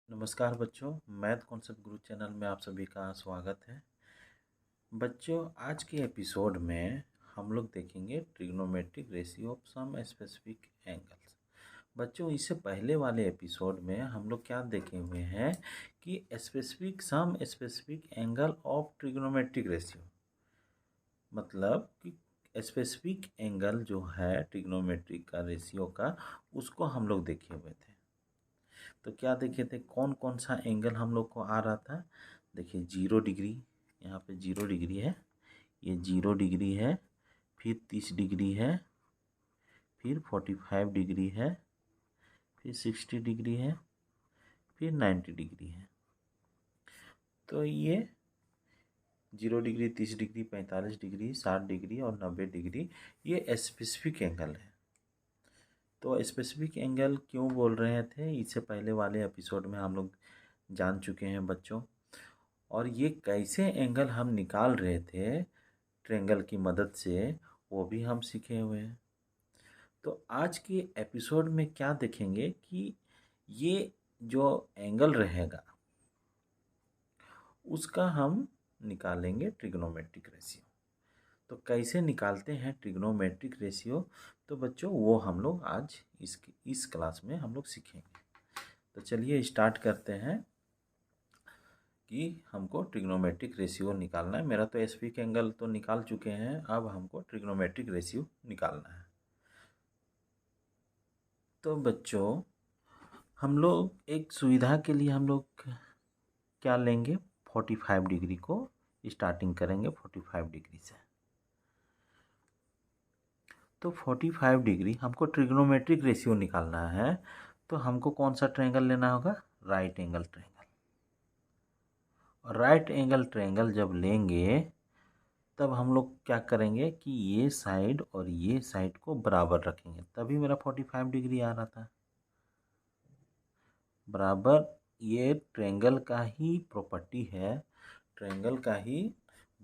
नमस्कार बच्चों, math concept गुरु channel में आप सभी का स्वागत है। बच्चों, आज के एपिसोड में हम लोग देखेंगे trigonometric ratio of some specific angles. बच्चों, इससे पहले वाले एपिसोड में हम लोग क्या देखे हुए हैं कि specific angle of trigonometric ratio, मतलब कि स्पेसिफिक एंगल जो है ट्रिग्नोमेट्रिक का रेशियो का, उसको हम लोग देखे हुए थे। तो क्या देखे थे, कौन कौन सा एंगल हम लोग को आ रहा था। देखिए 0 डिग्री, यहाँ पे 0 डिग्री है, ये 0 डिग्री है, फिर 30 डिग्री है, फिर 45 डिग्री है, फिर 60 डिग्री है, फिर 90 डिग्री है। तो ये 0 डिग्री, 30 डिग्री, 45 डिग्री, 60 डिग्री और 90 डिग्री ये स्पेसिफिक एंगल है। तो स्पेसिफिक एंगल क्यों बोल रहे थे, इससे पहले वाले एपिसोड में हम लोग जान चुके हैं बच्चों। और ये कैसे एंगल हम निकाल रहे थे ट्रायंगल की मदद से, वो भी हम सीखे हुए हैं। तो आज के एपिसोड में क्या देखेंगे कि ये जो एंगल रहेगा उसका हम निकालेंगे ट्रिग्नोमेट्रिक रेशियो। तो कैसे निकालते हैं ट्रिग्नोमेट्रिक रेशियो, तो बच्चों वो हम लोग आज इस क्लास में हम लोग सीखेंगे। तो चलिए स्टार्ट करते हैं कि हमको ट्रिग्नोमेट्रिक रेशियो निकालना है। मेरा तो स्पेसिफिक एंगल तो निकाल चुके हैं, अब हमको ट्रिग्नोमेट्रिक रेशियो निकालना है। तो बच्चों, हम लोग एक सुविधा के लिए हम लोग क्या लेंगे, 45 डिग्री को स्टार्टिंग करेंगे 45 डिग्री से। तो 45 डिग्री हमको ट्रिग्नोमेट्रिक रेशियो निकालना है, तो हमको कौन सा ट्रायंगल लेना होगा, राइट एंगल ट्रायंगल। और राइट एंगल ट्रायंगल जब लेंगे तब हम लोग क्या करेंगे कि ये साइड और ये साइड को बराबर रखेंगे, तभी मेरा 45 डिग्री आ रहा था। बराबर ये ट्रायंगल का ही प्रॉपर्टी है, ट्रायंगल का ही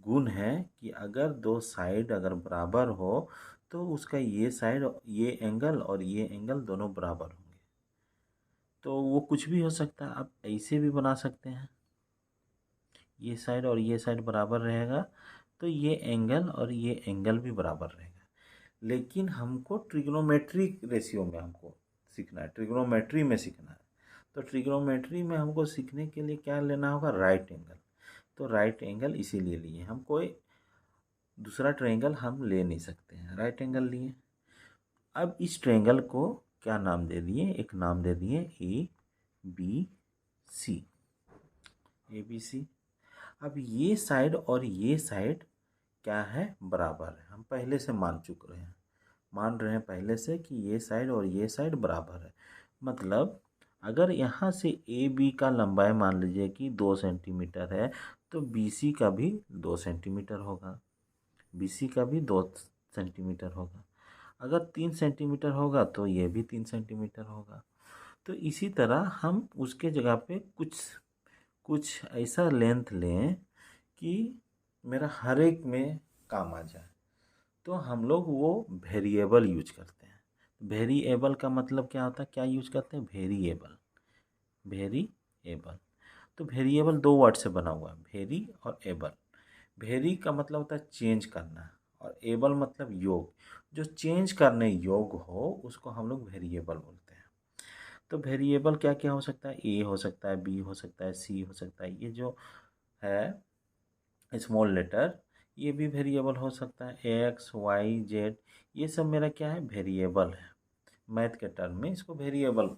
गुण है कि अगर दो साइड अगर बराबर हो तो उसका ये साइड, ये एंगल और ये एंगल दोनों बराबर होंगे। तो वो कुछ भी हो सकता है, आप ऐसे भी बना सकते हैं, ये साइड और ये साइड बराबर रहेगा तो ये एंगल और ये एंगल भी बराबर रहेगा। लेकिन हमको ट्रिग्नोमेट्रिक रेशियो में हमको सीखना है, ट्रिग्नोमेट्री में सीखना है। तो ट्रिग्नोमेट्री में हमको सीखने के लिए क्या लेना होगा, राइट एंगल। तो राइट एंगल इसीलिए लिए, हम कोई दूसरा ट्रायंगल हम ले नहीं सकते हैं, राइट एंगल लिए। अब इस ट्रायंगल को क्या नाम दे दिए, एक नाम दे दिए A B C, A B C. अब ये साइड और ये साइड क्या है, बराबर है। हम पहले से मान रहे हैं पहले से कि ये साइड और ये साइड बराबर है। मतलब अगर यहाँ से ए बी का लंबाई मान लीजिए कि 2 सेंटीमीटर है, तो बी सी का भी 2 सेंटीमीटर होगा, बी सी का भी 2 सेंटीमीटर होगा। अगर 3 सेंटीमीटर होगा तो ये भी 3 सेंटीमीटर होगा। तो इसी तरह हम उसके जगह पे कुछ कुछ ऐसा लेंथ लें कि मेरा हर एक में काम आ जाए। तो हम लोग वो वेरिएबल यूज करते हैं। वेरिएबल का मतलब क्या होता है, क्या यूज करते हैं, वेरिएबल। वेरिएबल तो वेरिएबल 2 वर्ड से बना हुआ है, वेरी और एबल। वेरी का मतलब होता है चेंज करना, और एबल मतलब योग। जो चेंज करने योग्य हो उसको हम लोग वेरिएबल बोलते हैं। तो वेरिएबल क्या क्या हो सकता है, ए हो सकता है, बी हो सकता है, सी हो सकता है। ये जो है स्मॉल लेटर, ये भी वेरिएबल हो सकता है, एक्स वाई जेड, ये सब मेरा क्या है, वेरिएबल है। मैथ के टर्म में इसको वेरिएबल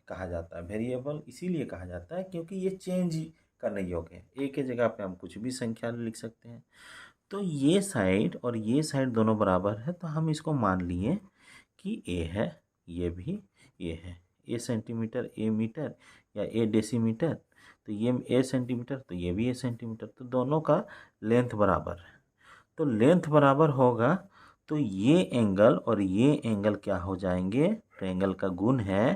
कहा जाता है। वेरिएबल इसीलिए कहा जाता है क्योंकि ये चेंज करने योग्य है, ए के जगह पे हम कुछ भी संख्या लिख सकते हैं। तो ये साइड और ये साइड दोनों बराबर है, तो हम इसको मान लिए कि ए है, ये भी ए है। ए सेंटीमीटर, ए मीटर या ए डेसीमीटर, तो ये ए सेंटीमीटर तो ये भी ए सेंटीमीटर, तो दोनों का लेंथ बराबर है। तो लेंथ बराबर होगा तो ये एंगल और ये एंगल क्या हो जाएंगे, ट्रायंगल का गुण है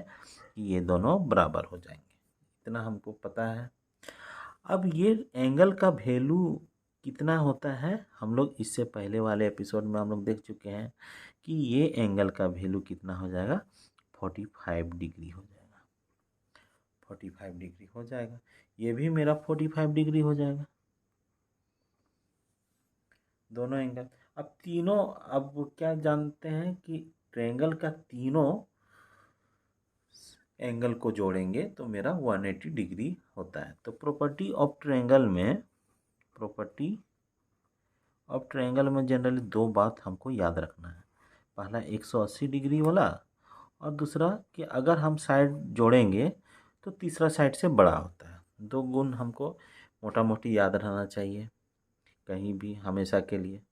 कि ये दोनों बराबर हो जाएंगे। इतना हमको पता है। अब ये एंगल का वैल्यू कितना होता है, हम लोग इससे पहले वाले एपिसोड में हम लोग देख चुके हैं कि ये एंगल का वैल्यू कितना हो जाएगा, 45 डिग्री हो जाएगा। 45 डिग्री हो जाएगा। ये भी मेरा 45 डिग्री हो जाएगा, दोनों एंगल। अब तीनों, अब क्या जानते हैं कि ट्रायंगल का तीनों एंगल को जोड़ेंगे तो मेरा 180 डिग्री होता है। तो प्रॉपर्टी ऑफ ट्रायंगल में जनरली दो बात हमको याद रखना है। पहला 180 डिग्री वाला, और दूसरा कि अगर हम साइड जोड़ेंगे तो तीसरा साइड से बड़ा होता है। दो गुण हमको मोटा मोटी याद रहना चाहिए कहीं भी हमेशा के लिए।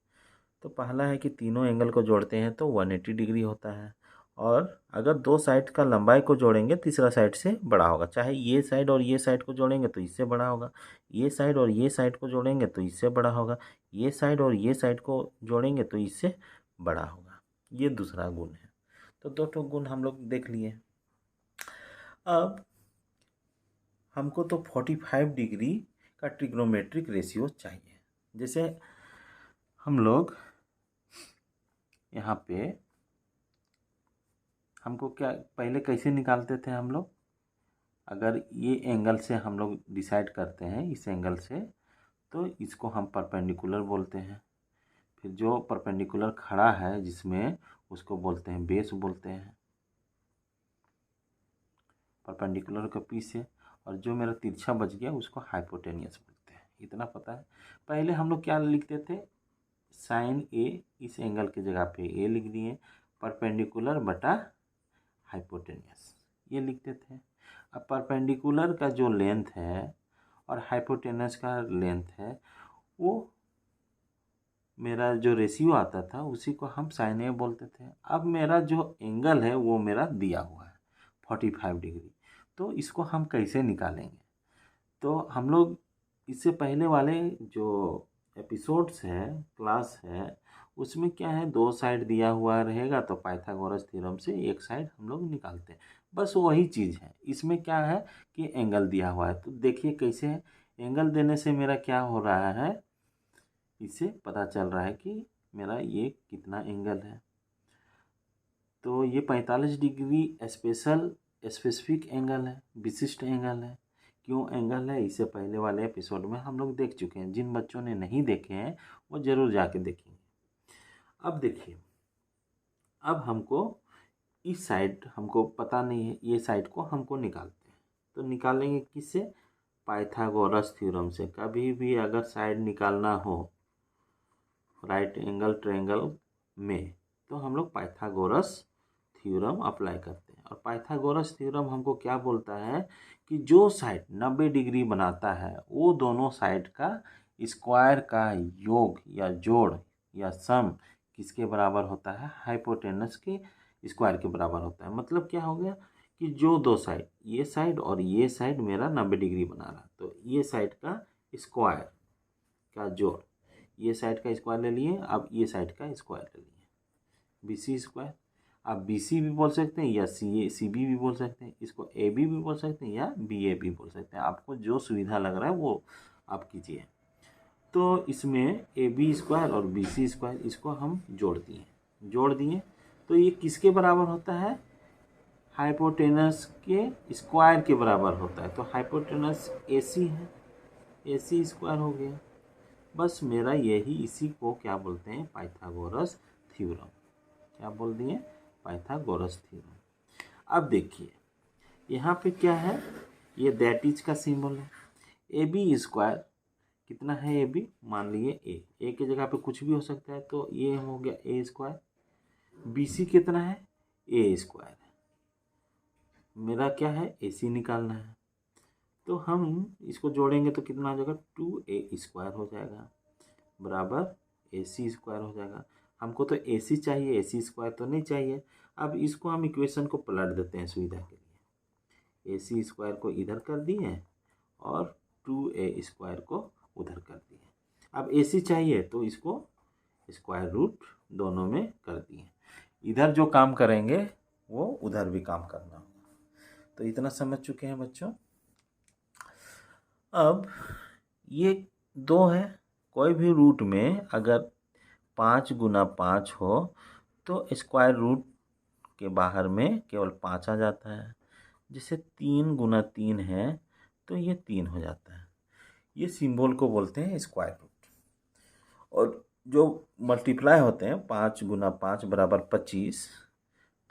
तो पहला है कि तीनों एंगल को जोड़ते हैं तो 180 डिग्री होता है, और अगर दो साइड का लंबाई को जोड़ेंगे तीसरा साइड से बड़ा होगा। चाहे ये साइड और ये साइड को जोड़ेंगे तो इससे बड़ा होगा, ये साइड और ये साइड को जोड़ेंगे तो इससे बड़ा होगा, ये साइड और ये साइड को जोड़ेंगे तो इससे बड़ा होगा। ये दूसरा गुण है। तो दो ठो गुण हम लोग देख लिए। अब हमको तो 45 डिग्री का ट्रिग्नोमेट्रिक रेशियो चाहिए। जैसे हम लोग यहाँ पे हमको क्या पहले कैसे निकालते थे हम लोग, अगर ये एंगल से हम लोग डिसाइड करते हैं इस एंगल से, तो इसको हम परपेंडिकुलर बोलते हैं। फिर जो परपेंडिकुलर खड़ा है जिसमें, उसको बोलते हैं बेस बोलते हैं, परपेंडिकुलर के पीछे। और जो मेरा तिरछा बच गया उसको हाइपोटेनियस बोलते हैं। इतना पता है। पहले हम लोग क्या लिखते थे, साइन ए, इस एंगल की जगह पे ए लिख दिए, परपेंडिकुलर बटा हाइपोटेनियस ये लिखते थे। अब परपेंडिकुलर का जो लेंथ है और हाइपोटेनस का लेंथ है, वो मेरा जो रेशियो आता था उसी को हम साइन ए बोलते थे। अब मेरा जो एंगल है वो मेरा दिया हुआ है 45 डिग्री। तो इसको हम कैसे निकालेंगे, तो हम लोग इससे पहले वाले जो एपिसोड्स है, क्लास है, उसमें क्या है, दो साइड दिया हुआ रहेगा तो पाइथागोरस थ्योरम से एक साइड हम लोग निकालते हैं। बस वही चीज़ है। इसमें क्या है कि एंगल दिया हुआ है। तो देखिए कैसे है, एंगल देने से मेरा क्या हो रहा है, इससे पता चल रहा है कि मेरा ये कितना एंगल है। तो ये 45 डिग्री स्पेसिफिक एंगल है, विशिष्ट एंगल है। क्यों एंगल है, इससे पहले वाले एपिसोड में हम लोग देख चुके हैं। जिन बच्चों ने नहीं देखे हैं वो ज़रूर जाके देखेंगे। अब देखिए, अब हमको इस साइड हमको पता नहीं है, ये साइड को हमको निकालते हैं। तो निकालेंगे किससे, पाइथागोरस थ्योरम से। कभी भी अगर साइड निकालना हो राइट एंगल ट्रायंगल में, तो हम लोग पाइथागोरस थ्योरम अप्लाई करते हैं। और पाइथागोरस थ्योरम हमको क्या बोलता है कि जो साइड 90 डिग्री बनाता है वो दोनों साइड का स्क्वायर का योग या जोड़ या सम किसके बराबर होता है, हाइपोटेनस के स्क्वायर के बराबर होता है। मतलब क्या हो गया कि जो दो साइड, ये साइड और ये साइड मेरा 90 डिग्री बना रहा, तो ये साइड का स्क्वायर का जोड़, ये साइड का स्क्वायर ले लिए, अब ये साइड का स्क्वायर ले लिए, BC स्क्वायर। आप BC भी बोल सकते हैं या CB भी बोल सकते हैं, इसको AB भी बोल सकते हैं या BA भी बोल सकते हैं। आपको जो सुविधा लग रहा है वो आप कीजिए। तो इसमें AB स्क्वायर और BC स्क्वायर इसको हम जोड़ दिए तो ये किसके बराबर होता है, हाइपोटेनस के स्क्वायर के बराबर होता है। तो हाइपोटेनस AC है, AC स्क्वायर हो गया। बस मेरा यही, इसी को क्या बोलते हैं, पाइथागोरस थ्योरम। क्या बोल दिए, पाइथागोरस थ्योरम। अब देखिए यहाँ पे क्या है, ये दैट इज का सिंबल है। AB स्क्वायर कितना है, AB मान लिए A की जगह पे कुछ भी हो सकता है, तो ये हो गया A स्क्वायर। BC कितना है, A स्क्वायर है। मेरा क्या है, AC निकालना है। तो हम इसको जोड़ेंगे तो कितना हो जाएगा, 2A स्क्वायर हो जाएगा बराबर AC स्क्वायर हो जाएगा। हमको तो AC चाहिए, AC स्क्वायर तो नहीं चाहिए। अब इसको हम इक्वेशन को पलट देते हैं सुविधा के लिए। AC स्क्वायर को इधर कर दिए और 2A स्क्वायर को उधर कर दिए। अब AC चाहिए तो इसको स्क्वायर रूट दोनों में कर दिए। इधर जो काम करेंगे वो उधर भी काम करना होगा। तो इतना समझ चुके हैं बच्चों। अब ये दो है, कोई भी रूट में अगर 5 गुना 5 हो तो स्क्वायर रूट के बाहर में केवल 5 आ जाता है। जैसे 3 गुना 3 है तो ये 3 हो जाता है। ये सिंबल को बोलते हैं स्क्वायर रूट। और जो मल्टीप्लाई होते हैं 5 गुना 5 बराबर 25,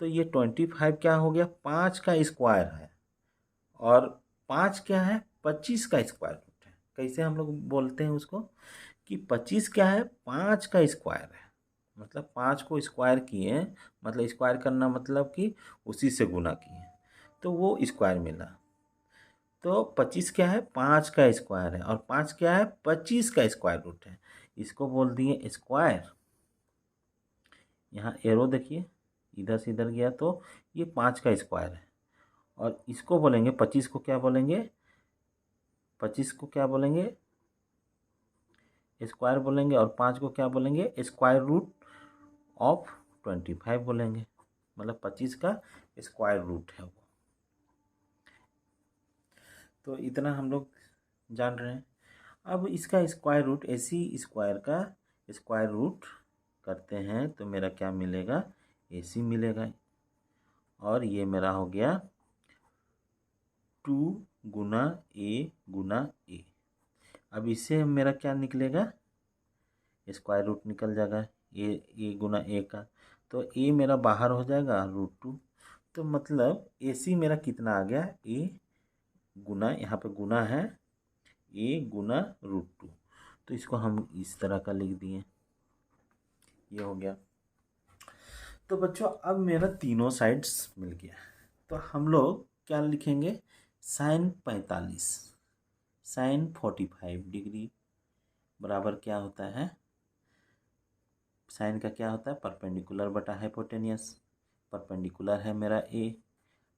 तो ये 25 क्या हो गया, 5 का स्क्वायर है। और 5 क्या है, 25 का स्क्वायर रूट है। कैसे हम लोग बोलते हैं उसको कि 25 क्या है, 5 का स्क्वायर है। मतलब 5 को स्क्वायर किए, मतलब स्क्वायर करना मतलब कि उसी से गुना किए तो वो स्क्वायर मिला। तो 25 क्या है, 5 का स्क्वायर है, और 5 क्या है, 25 का स्क्वायर रूट है। इसको बोल दिए स्क्वायर। यहाँ एरो देखिए इधर से इधर गया तो ये 5 का स्क्वायर है। और इसको बोलेंगे 25 को क्या बोलेंगे, 25 को क्या बोलेंगे, स्क्वायर बोलेंगे। और 5 को क्या बोलेंगे, स्क्वायर रूट ऑफ 25 बोलेंगे। मतलब 25 का स्क्वायर रूट है वो। तो इतना हम लोग जान रहे हैं। अब इसका स्क्वायर रूट, AC स्क्वायर का स्क्वायर रूट करते हैं तो मेरा क्या मिलेगा, AC मिलेगा। और ये मेरा हो गया 2 गुना A गुना A। अब इससे मेरा क्या निकलेगा, स्क्वायर रूट निकल जाएगा ए गुना ए का। तो ए मेरा बाहर हो जाएगा √2। तो मतलब AC मेरा कितना आ गया, ए गुना, यहाँ पे गुना है, ए गुना √2। तो इसको हम इस तरह का लिख दिए, ये हो गया। तो बच्चों अब मेरा तीनों साइड्स मिल गया। तो हम लोग क्या लिखेंगे, sin 45 sin 45 डिग्री बराबर क्या होता है, साइन का क्या होता है, परपेंडिकुलर बटा हाइपोटेनियस। परपेंडिकुलर है मेरा ए,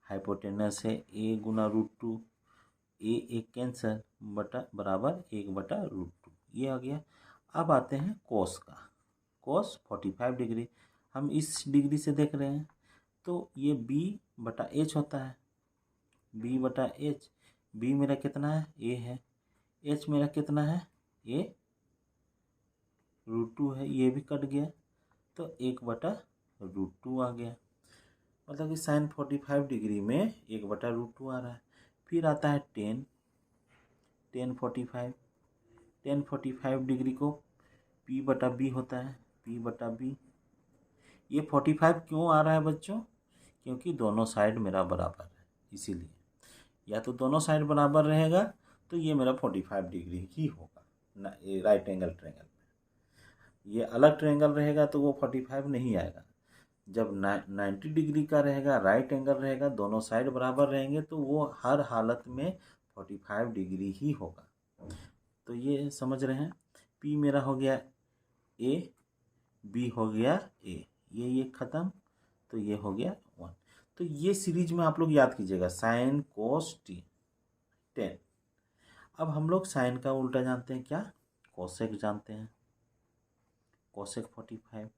हाइपोटेनस है ए गुना √2। ए एक कैंसर बटा बराबर 1/√2, ये आ गया। अब आते हैं कोस का, कोस 45 डिग्री। हम इस डिग्री से देख रहे हैं तो ये B/H होता है, B/H। B मेरा कितना है, A है। H मेरा कितना है, A √2 है, ये भी कट गया तो 1/√2 आ गया। मतलब कि sin 45 डिग्री में 1/√2 आ रहा है। फिर आता है tan 45 डिग्री को P/B होता है, P/B। ये 45 क्यों आ रहा है बच्चों, क्योंकि दोनों साइड मेरा बराबर है, इसीलिए। या तो दोनों साइड बराबर रहेगा तो ये मेरा 45 डिग्री ही होगा ना, राइट एंगल ट्रायंगल में। ये अलग ट्रायंगल रहेगा तो वो 45 नहीं आएगा। जब 90 डिग्री का रहेगा, राइट एंगल रहेगा, दोनों साइड बराबर रहेंगे तो वो हर हालत में 45 डिग्री ही होगा। तो ये समझ रहे हैं। P मेरा हो गया A, B हो गया A, ये ख़त्म, तो ये हो गया 1। तो ये सीरीज में आप लोग याद कीजिएगा, साइन कोस टी 10। अब हम लोग साइन का उल्टा जानते हैं, क्या, कोसेक जानते हैं, कोसेक 45।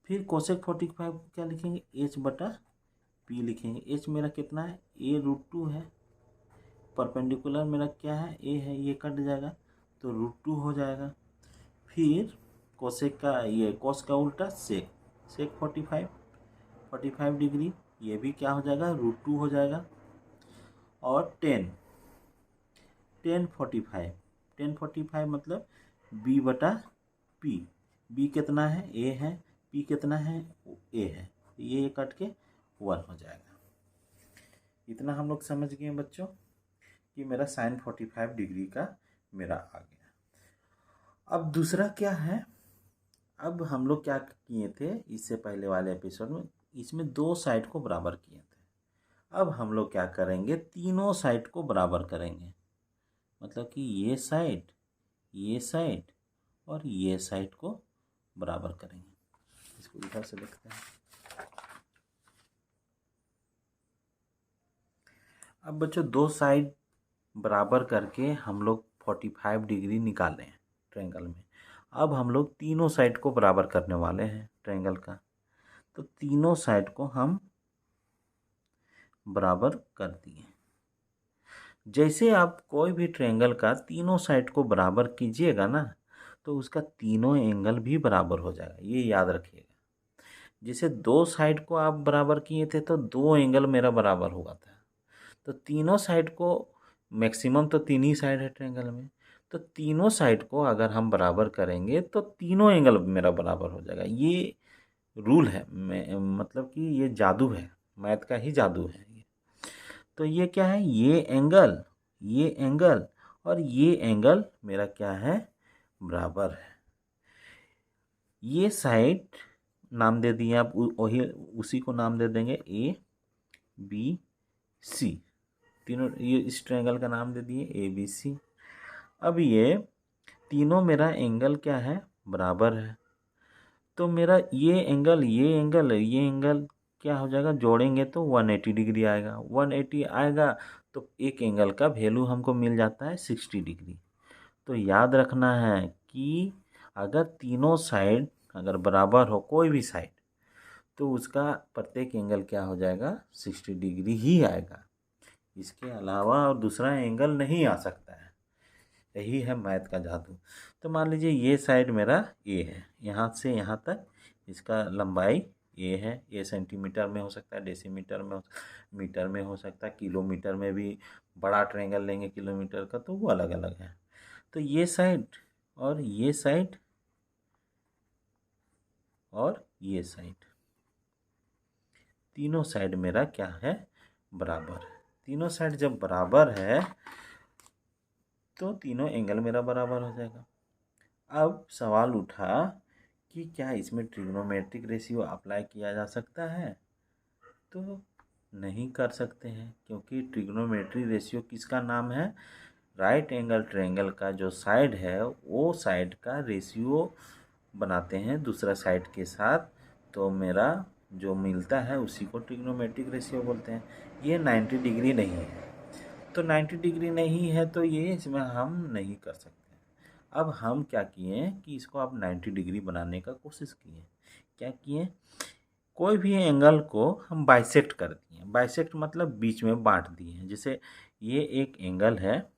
फिर कोसेक 45 को क्या लिखेंगे, H/P लिखेंगे। H मेरा कितना है, A √2 है। परपेंडिकुलर मेरा क्या है, A है, ये कट जाएगा तो √2 हो जाएगा। फिर कोसेक का, ये कोस का उल्टा सेक, सेक 45 डिग्री, ये भी क्या हो जाएगा, √2 हो जाएगा। और tan 45 मतलब B/P। B कितना है, A है, P कितना है, A है, ये कट के 1 हो जाएगा। इतना हम लोग समझ गए बच्चों कि मेरा sin 45 डिग्री का मेरा आ गया। अब दूसरा क्या है, अब हम लोग क्या किए थे इससे पहले वाले एपिसोड में, इसमें 2 साइड को बराबर किए थे। अब हम लोग क्या करेंगे, तीनों साइड को बराबर करेंगे। मतलब कि ये साइड और ये साइड को बराबर करेंगे। इसको इधर से देखते हैं। अब बच्चों 2 साइड बराबर करके हम लोग 45 डिग्री निकाले हैं ट्रायंगल में। अब हम लोग तीनों साइड को बराबर करने वाले हैं ट्रायंगल का। तो तीनों साइड को हम बराबर कर दिए। जैसे आप कोई भी ट्रायंगल का तीनों साइड को बराबर कीजिएगा ना, तो उसका तीनों एंगल भी बराबर हो जाएगा, ये याद रखिएगा। जैसे दो साइड को आप बराबर किए थे तो दो एंगल मेरा बराबर हुआ था। तो तीनों साइड को, मैक्सिमम तो तीन ही साइड है ट्रायंगल में, तो तीनों साइड को अगर हम बराबर करेंगे तो तीनों एंगल मेरा बराबर हो जाएगा। ये रूल है, मतलब कि ये जादू है, मैथ का ही जादू है ये। तो ये क्या है, ये एंगल और ये एंगल मेरा क्या है, बराबर है। ये साइड नाम दे दिए आप, वही उसी को नाम दे देंगे ए बी सी। तीनों ये इस ट्रायंगल का नाम दे दिए ए बी सी। अब ये तीनों मेरा एंगल क्या है, बराबर है। तो मेरा ये एंगल क्या हो जाएगा, जोड़ेंगे तो 180 डिग्री आएगा। 180 आएगा तो एक एंगल का वैल्यू हमको मिल जाता है 60 डिग्री। तो याद रखना है कि अगर तीनों साइड अगर बराबर हो, कोई भी साइड, तो उसका प्रत्येक एंगल क्या हो जाएगा, 60 डिग्री ही आएगा। इसके अलावा और दूसरा एंगल नहीं आ सकता है। यही है मैथ का जादू। तो मान लीजिए ये साइड मेरा ए है, यहाँ से यहाँ तक इसका लंबाई ए है। ए सेंटीमीटर में हो सकता है, डेसीमीटर में मीटर में हो सकता है, किलोमीटर में भी। बड़ा ट्रायंगल लेंगे किलोमीटर का तो वो अलग अलग है। तो ये साइड और ये साइड और ये साइड, तीनों साइड मेरा क्या है, बराबर है। तीनों साइड जब बराबर है तो तीनों एंगल मेरा बराबर हो जाएगा। अब सवाल उठा कि क्या इसमें ट्रिग्नोमेट्रिक रेशियो अप्लाई किया जा सकता है। तो नहीं कर सकते हैं, क्योंकि ट्रिग्नोमेट्री रेशियो किसका नाम है, राइट एंगल ट्रायंगल का जो साइड है वो साइड का रेशियो बनाते हैं दूसरा साइड के साथ। तो मेरा जो मिलता है उसी को ट्रिग्नोमेट्रिक रेशियो बोलते हैं। ये 90 डिग्री नहीं है, तो 90 डिग्री नहीं है तो ये इसमें हम नहीं कर सकते। अब हम क्या किए कि इसको अब 90 डिग्री बनाने का कोशिश किए। क्या किए, कोई भी एंगल को हम बाइसेक्ट कर दिए। बाइसेक्ट मतलब बीच में बांट दिए। जैसे ये एक एंगल है,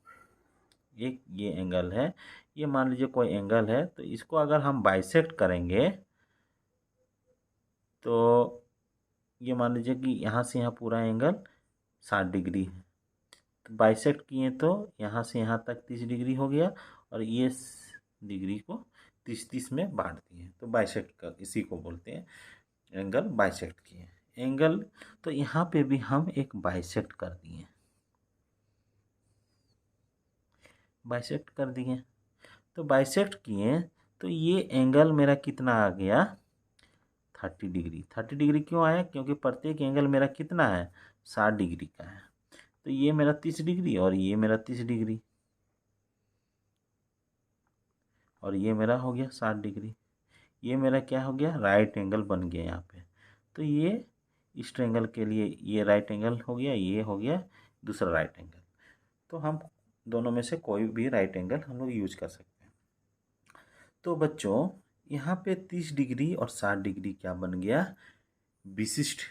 ये एंगल है, ये मान लीजिए कोई एंगल है, तो इसको अगर हम बाइसेक्ट करेंगे तो ये मान लीजिए कि यहाँ से यहाँ पूरा एंगल 60 डिग्री है। तो बाइसेक्ट किए तो यहाँ से यहाँ तक 30 डिग्री हो गया, और ये डिग्री को 30-30 में बांट दिए। तो बाइसेक्ट कर, इसी को बोलते हैं एंगल बाइसेक्ट किए। एंगल तो यहाँ पे भी हम एक बाइसेक्ट कर दिए, बाइसेक्ट कर दिए। तो बाइसेक्ट किए तो ये एंगल मेरा कितना आ गया, 30 डिग्री। 30 डिग्री क्यों आया, क्योंकि प्रत्येक एंगल मेरा कितना है, 60 डिग्री का है। तो ये मेरा 30 डिग्री और ये मेरा 30 डिग्री, और ये मेरा हो गया 60 डिग्री। ये मेरा क्या हो गया, राइट एंगल बन गया यहाँ पे। तो ये इस ट्रायंगल के लिए ये राइट एंगल हो गया, ये हो गया दूसरा राइट एंगल। तो हम दोनों में से कोई भी राइट एंगल हम लोग यूज कर सकते हैं। तो बच्चों यहाँ पे 30 डिग्री और 60 डिग्री क्या बन गया, विशिष्ट,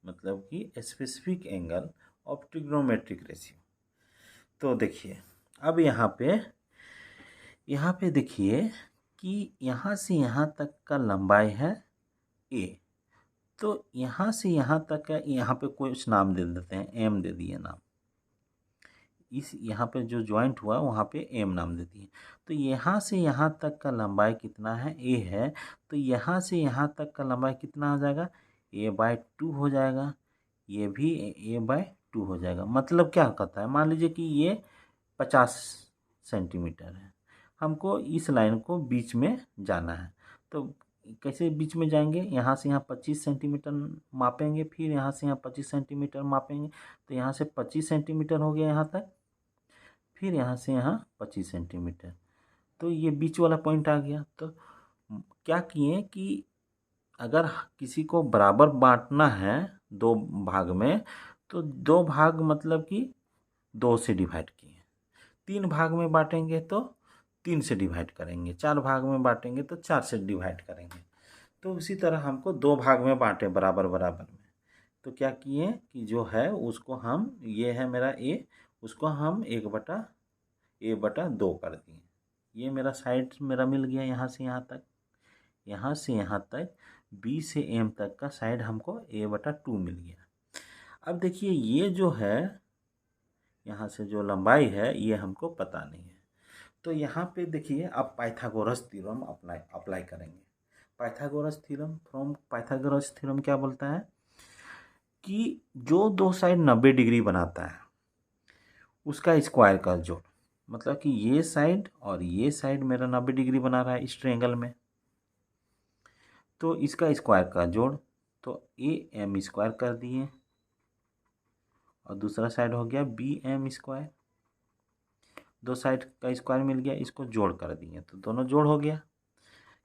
मतलब कि specific angle of trigonometric ratio. तो देखिए अब यहाँ पे देखिए कि यहाँ से यहाँ तक का लंबाई है ए। तो यहाँ से यहाँ तक का, यहाँ पे कुछ नाम दे देते हैं, एम दे दिए नाम। इस यहाँ पे जो जॉइंट हुआ वहाँ पे एम नाम दे दिए। तो यहाँ से यहाँ तक का लंबाई कितना है, ए है। तो यहाँ से यहाँ तक का लंबाई कितना हो जाएगा, a/2 हो जाएगा। ये भी a/2 हो जाएगा। मतलब क्या कहता है, मान लीजिए कि ये 50 सेंटीमीटर है, हमको इस लाइन को बीच में जाना है। तो कैसे बीच में जाएंगे, यहाँ से यहाँ 25 सेंटीमीटर मापेंगे, फिर यहाँ से यहाँ 25 सेंटीमीटर मापेंगे। तो यहाँ से 25 सेंटीमीटर हो गया यहाँ तक, फिर यहाँ से यहाँ 25 सेंटीमीटर। तो ये बीच वाला पॉइंट आ गया। तो क्या किए कि अगर किसी को बराबर बांटना है दो भाग में, तो दो भाग मतलब कि 2 से डिवाइड किए। 3 भाग में बांटेंगे तो 3 से डिवाइड करेंगे, 4 भाग में बांटेंगे तो 4 से डिवाइड करेंगे। तो उसी तरह हमको 2 भाग में बांटे बराबर बराबर में। तो क्या किए कि जो है उसको हम, ये है मेरा ए, उसको हम 1/a/2 कर दिए। ये मेरा साइड मेरा मिल गया यहाँ से यहाँ तक, यहाँ से यहाँ तक बी से एम तक का साइड हमको a/2 मिल गया। अब देखिए ये जो है यहाँ से जो लंबाई है ये हमको पता नहीं है, तो यहाँ पे देखिए अब पाइथागोरस थ्योरम अप्लाई करेंगे। Pythagoras theorem from Pythagoras theorem क्या बोलता है कि जो दो साइड 90 डिग्री बनाता है उसका स्क्वायर का जोड़, मतलब कि ये साइड और ये साइड मेरा 90 डिग्री बना रहा है इस ट्रायंगल में, तो इसका स्क्वायर का जोड़, तो AM² कर दिए और दूसरा साइड हो गया BM²। दो साइड का स्क्वायर मिल गया, इसको जोड़ कर दिए तो दोनों जोड़ हो गया।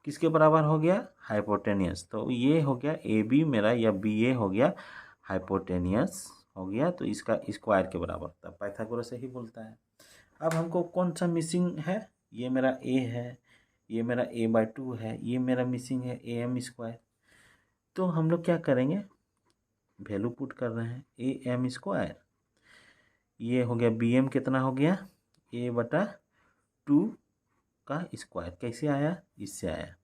किसके बराबर हो गया? हाइपोटेनियस। तो ये हो गया AB मेरा या BA हो गया हाइपोटेनियस हो गया, तो इसका स्क्वायर के बराबर होता है। पाइथागोरस यही बोलता है। अब हमको कौन सा मिसिंग है? ये मेरा A है, ये मेरा a/2 है, ये मेरा मिसिंग है AM²। तो हम लोग क्या करेंगे, वैल्यू पुट कर रहे हैं AM²। ये हो गया BM कितना हो गया a/2 का स्क्वायर। कैसे आया? इससे आया।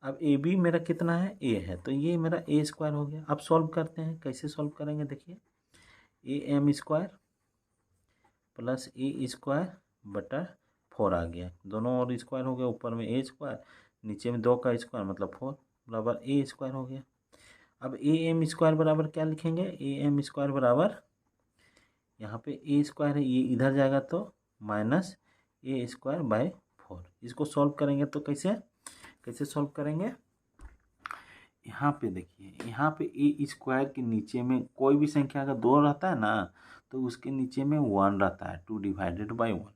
अब AB मेरा कितना है? A है, तो ये मेरा A² हो गया। अब सॉल्व करते हैं। कैसे सॉल्व करेंगे देखिए, AM² प्लस A²/4 आ गया। दोनों और स्क्वायर हो गया, ऊपर में A², नीचे में 2 का स्क्वायर मतलब 4 बराबर A² हो गया। अब AM² बराबर क्या लिखेंगे? AM² बराबर यहाँ पे A² है, ये इधर जाएगा तो -A²/4। इसको सॉल्व करेंगे तो कैसे सॉल्व करेंगे? यहाँ पे देखिए, यहाँ पे A² के नीचे में कोई भी संख्या अगर 2 रहता है ना तो उसके नीचे में 1 रहता है, 2/1।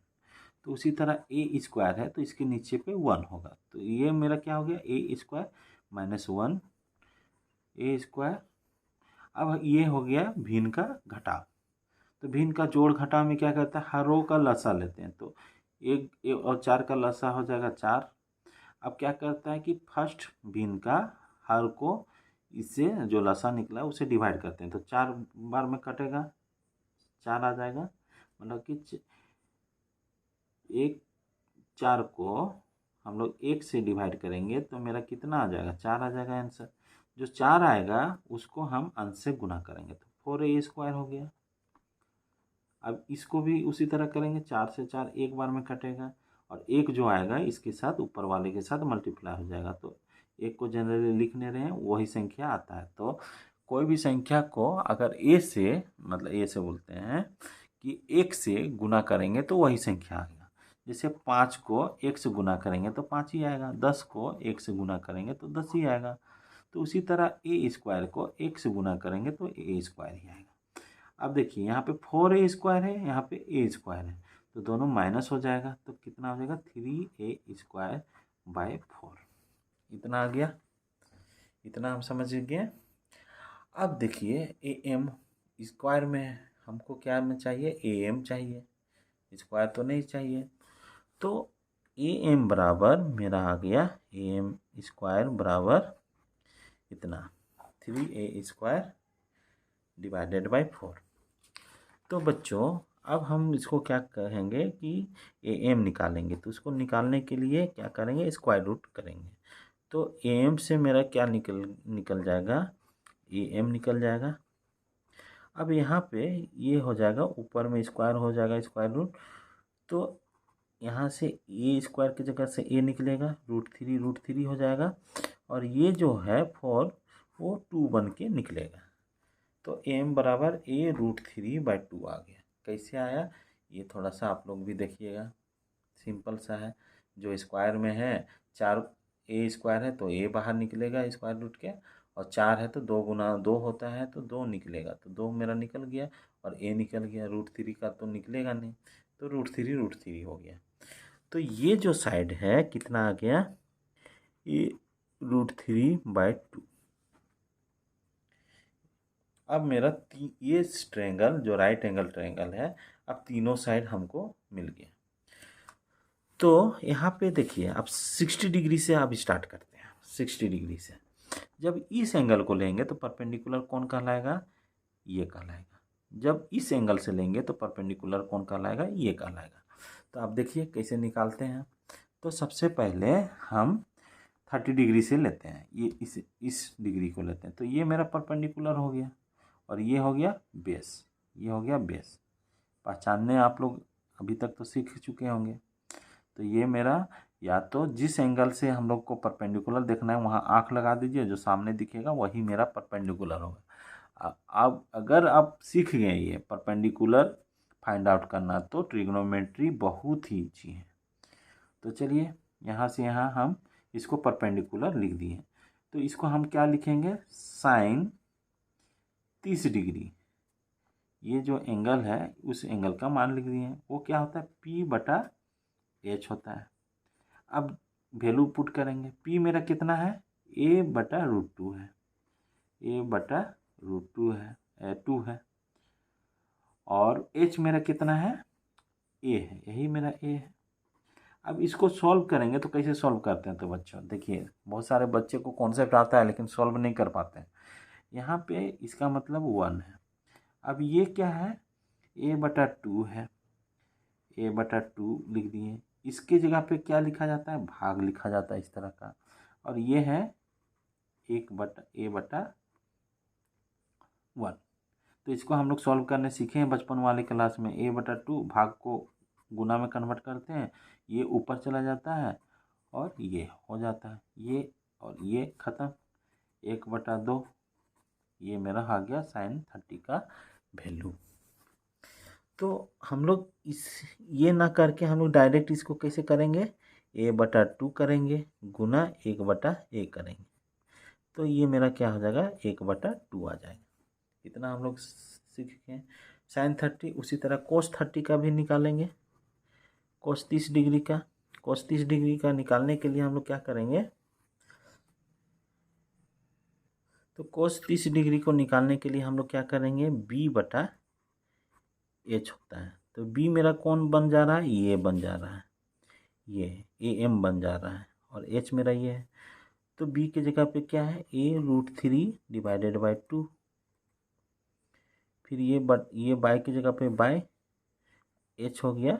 तो उसी तरह A² है तो इसके नीचे पे 1 होगा। तो ये मेरा क्या हो गया? A² -1 A²। अब ये हो गया भिन्न का घटाव। तो भिन्न का जोड़ घटाव में क्या करता है? हर रो का लसा लेते हैं, तो 1 और 4 का लसा हो जाएगा 4। अब क्या करता है कि फर्स्ट भिन्न का हर को इससे जो लसा निकला उसे डिवाइड करते हैं, तो 4 बार में कटेगा, 4 आ जाएगा। मतलब कि 4 को हम लोग 1 से डिवाइड करेंगे तो मेरा कितना आ जाएगा? 4 आ जाएगा आंसर। जो 4 आएगा उसको हम अंश से गुना करेंगे तो 4A² हो गया। अब इसको भी उसी तरह करेंगे, 4 से 4 एक बार में कटेगा और 1 जो आएगा इसके साथ ऊपर वाले के साथ मल्टीप्लाई हो जाएगा। तो 1 को जनरली लिख नहीं रहे हैं, वही संख्या आता है। तो कोई भी संख्या को अगर A से, मतलब A से बोलते हैं कि 1 से गुना करेंगे तो वही संख्या आएगा। जैसे 5 को 1 से गुना करेंगे तो 5 ही आएगा, 10 को 1 से गुना करेंगे तो 10 ही आएगा। तो उसी तरह A² को 1 से गुना करेंगे तो A² ही आएगा। अब देखिए यहाँ पे 4A² है, यहाँ पे A² है, तो दोनों माइनस हो जाएगा तो कितना हो जाएगा? 3A²/4। इतना आ गया, इतना हम समझ गए। अब देखिए AM² में हमको क्या में चाहिए? AM चाहिए, स्क्वायर तो नहीं चाहिए। तो AM बराबर मेरा आ गया AM² बराबर इतना 3A²/4। तो बच्चों अब हम इसको क्या कहेंगे कि AM निकालेंगे, तो उसको निकालने के लिए क्या करेंगे? स्क्वायर रूट करेंगे। तो AM से मेरा क्या निकल जाएगा? AM निकल जाएगा। अब यहाँ पे ये हो जाएगा, ऊपर में स्क्वायर हो जाएगा स्क्वायर रूट, तो यहाँ से A² की जगह से A निकलेगा, √3 हो जाएगा और ये जो है 4 वो 2 बन के निकलेगा। तो AM बराबर A√3/2 आ गया। कैसे आया? ये थोड़ा सा आप लोग भी देखिएगा, सिंपल सा है। जो स्क्वायर में है 4A² है तो A बाहर निकलेगा स्क्वायर रूट के, और 4 है तो 2 गुना 2 होता है तो 2 निकलेगा, तो 2 मेरा निकल गया और A निकल गया। √3 का तो निकलेगा नहीं, तो √3 हो गया। तो ये जो साइड है कितना आ गया? A√3/2। अब मेरा ये ट्रायंगल जो राइट एंगल ट्रायंगल है, अब तीनों साइड हमको मिल गया। तो यहाँ पे देखिए, अब 60 डिग्री से आप स्टार्ट करते हैं। 60 डिग्री से जब इस एंगल को लेंगे तो परपेंडिकुलर कौन कहलाएगा? ये कहलाएगा। जब इस एंगल से लेंगे तो परपेंडिकुलर कौन कहलाएगा? ये कहलाएगा। तो आप देखिए कैसे निकालते हैं। तो सबसे पहले हम 30 डिग्री से लेते हैं, ये इस डिग्री को लेते हैं, तो ये मेरा परपेंडिकुलर हो गया और ये हो गया बेस, ये हो गया बेस। पहचानने आप लोग अभी तक तो सीख चुके होंगे। तो ये मेरा, या तो जिस एंगल से हम लोग को परपेंडिकुलर देखना है वहाँ आँख लगा दीजिए, जो सामने दिखेगा वही मेरा परपेंडिकुलर होगा। अब अगर आप सीख गए ये परपेंडिकुलर फाइंड आउट करना, तो ट्रिग्नोमेट्री बहुत ही ईजी है। तो चलिए यहाँ से यहाँ हम इसको परपेंडिकुलर लिख दिए, तो इसको हम क्या लिखेंगे, साइन 30 डिग्री। ये जो एंगल है उस एंगल का मान लिख दिए, वो क्या होता है, P/H होता है। अब वैल्यू पुट करेंगे, P मेरा कितना है, A/√2 है, A/√2 है, 2 है, और H मेरा कितना है, A है, यही मेरा A है। अब इसको सॉल्व करेंगे तो कैसे सॉल्व करते हैं, तो बच्चों देखिए, बहुत सारे बच्चे को कॉन्सेप्ट आता है लेकिन सॉल्व नहीं कर पाते हैं। यहाँ पे इसका मतलब 1 है। अब ये क्या है, A/2 है, A/2 लिख दिए। इसके जगह पे क्या लिखा जाता है, भाग लिखा जाता है इस तरह का, और ये है A/1। तो इसको हम लोग सॉल्व करने सीखे हैं बचपन वाले क्लास में। A/2 भाग को गुना में कन्वर्ट करते हैं, ये ऊपर चला जाता है और ये हो जाता है, ये और ये ख़त्म, 1/2। ये मेरा आ गया साइन 30 का वैल्यू। तो हम लोग इस ये ना करके हम लोग डायरेक्ट इसको कैसे करेंगे, A/2 करेंगे गुना 1/A करेंगे, तो ये मेरा क्या हो जाएगा, 1/2 आ जाएगा। इतना हम लोग सीख गए। साइन 30, उसी तरह कोस 30 का भी निकालेंगे, कोस 30 डिग्री का। कोस 30 डिग्री का निकालने के लिए हम लोग क्या करेंगे, तो कोस 30 डिग्री को निकालने के लिए हम लोग क्या करेंगे, B/H होता है। तो B मेरा कौन बन जा रहा है, ये बन जा रहा है, ये AM बन जा रहा है, और H मेरा ये है। तो B की जगह पे क्या है, A√3/2। फिर ये बाय की जगह पे बाय, H हो गया,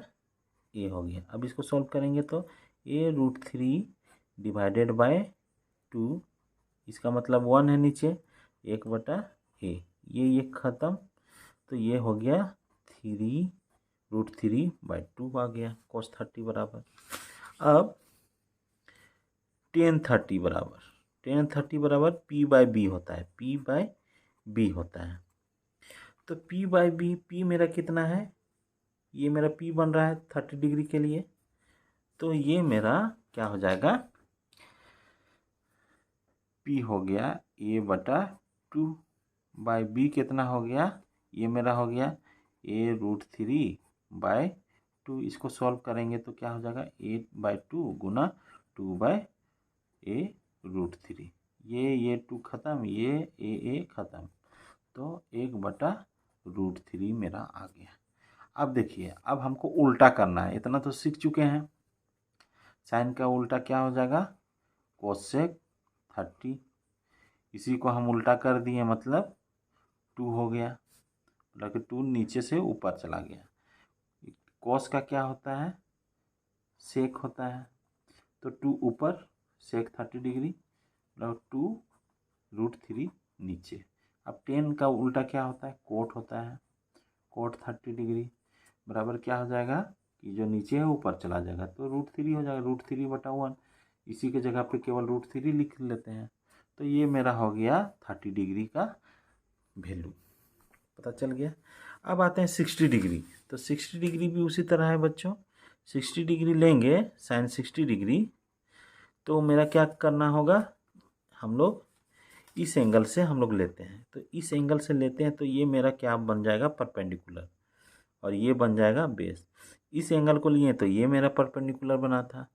A हो गया। अब इसको सॉल्व करेंगे तो A√3/2, इसका मतलब 1 है नीचे, 1/A, ये ख़त्म। तो ये हो गया 3√3/2 आ गया cos 30 बराबर। अब tan 30 बराबर P/B होता है, P/B होता है। तो P/B, P मेरा कितना है, ये मेरा P बन रहा है 30 डिग्री के लिए, तो ये मेरा क्या हो जाएगा, P हो गया A/2/B कितना हो गया, ये मेरा हो गया A√3/2। इसको सॉल्व करेंगे तो क्या हो जाएगा, 8/2 गुना 2/A√3। ये 2 ख़त्म, ये ख़त्म, तो 1/√3 मेरा आ गया। अब देखिए, अब हमको उल्टा करना है, इतना तो सीख चुके हैं। साइन का उल्टा क्या हो जाएगा, कोसेक 30। इसी को हम उल्टा कर दिए, मतलब 2 हो गया, मतलब 2 नीचे से ऊपर चला गया। कोस का क्या होता है, सेक होता है, तो 2 ऊपर, सेक 30 डिग्री, मतलब 2√3 नीचे। अब टेन का उल्टा क्या होता है, कोट होता है, कोट 30 डिग्री बराबर क्या हो जाएगा, कि जो नीचे है ऊपर चला जाएगा, तो √3 हो जाएगा, √3/1। इसी के जगह पे केवल √3 लिख लेते हैं, तो ये मेरा हो गया 30 डिग्री का वैल्यू, पता चल गया। अब आते हैं 60 डिग्री। तो 60 डिग्री भी उसी तरह है बच्चों, 60 डिग्री लेंगे, साइन 60 डिग्री, तो मेरा क्या करना होगा, हम लोग इस एंगल से हम लोग लेते हैं, तो इस एंगल से लेते हैं, तो ये मेरा क्या बन जाएगा, परपेंडिकुलर, और ये बन जाएगा बेस। इस एंगल को लिए तो ये मेरा परपेंडिकुलर बना था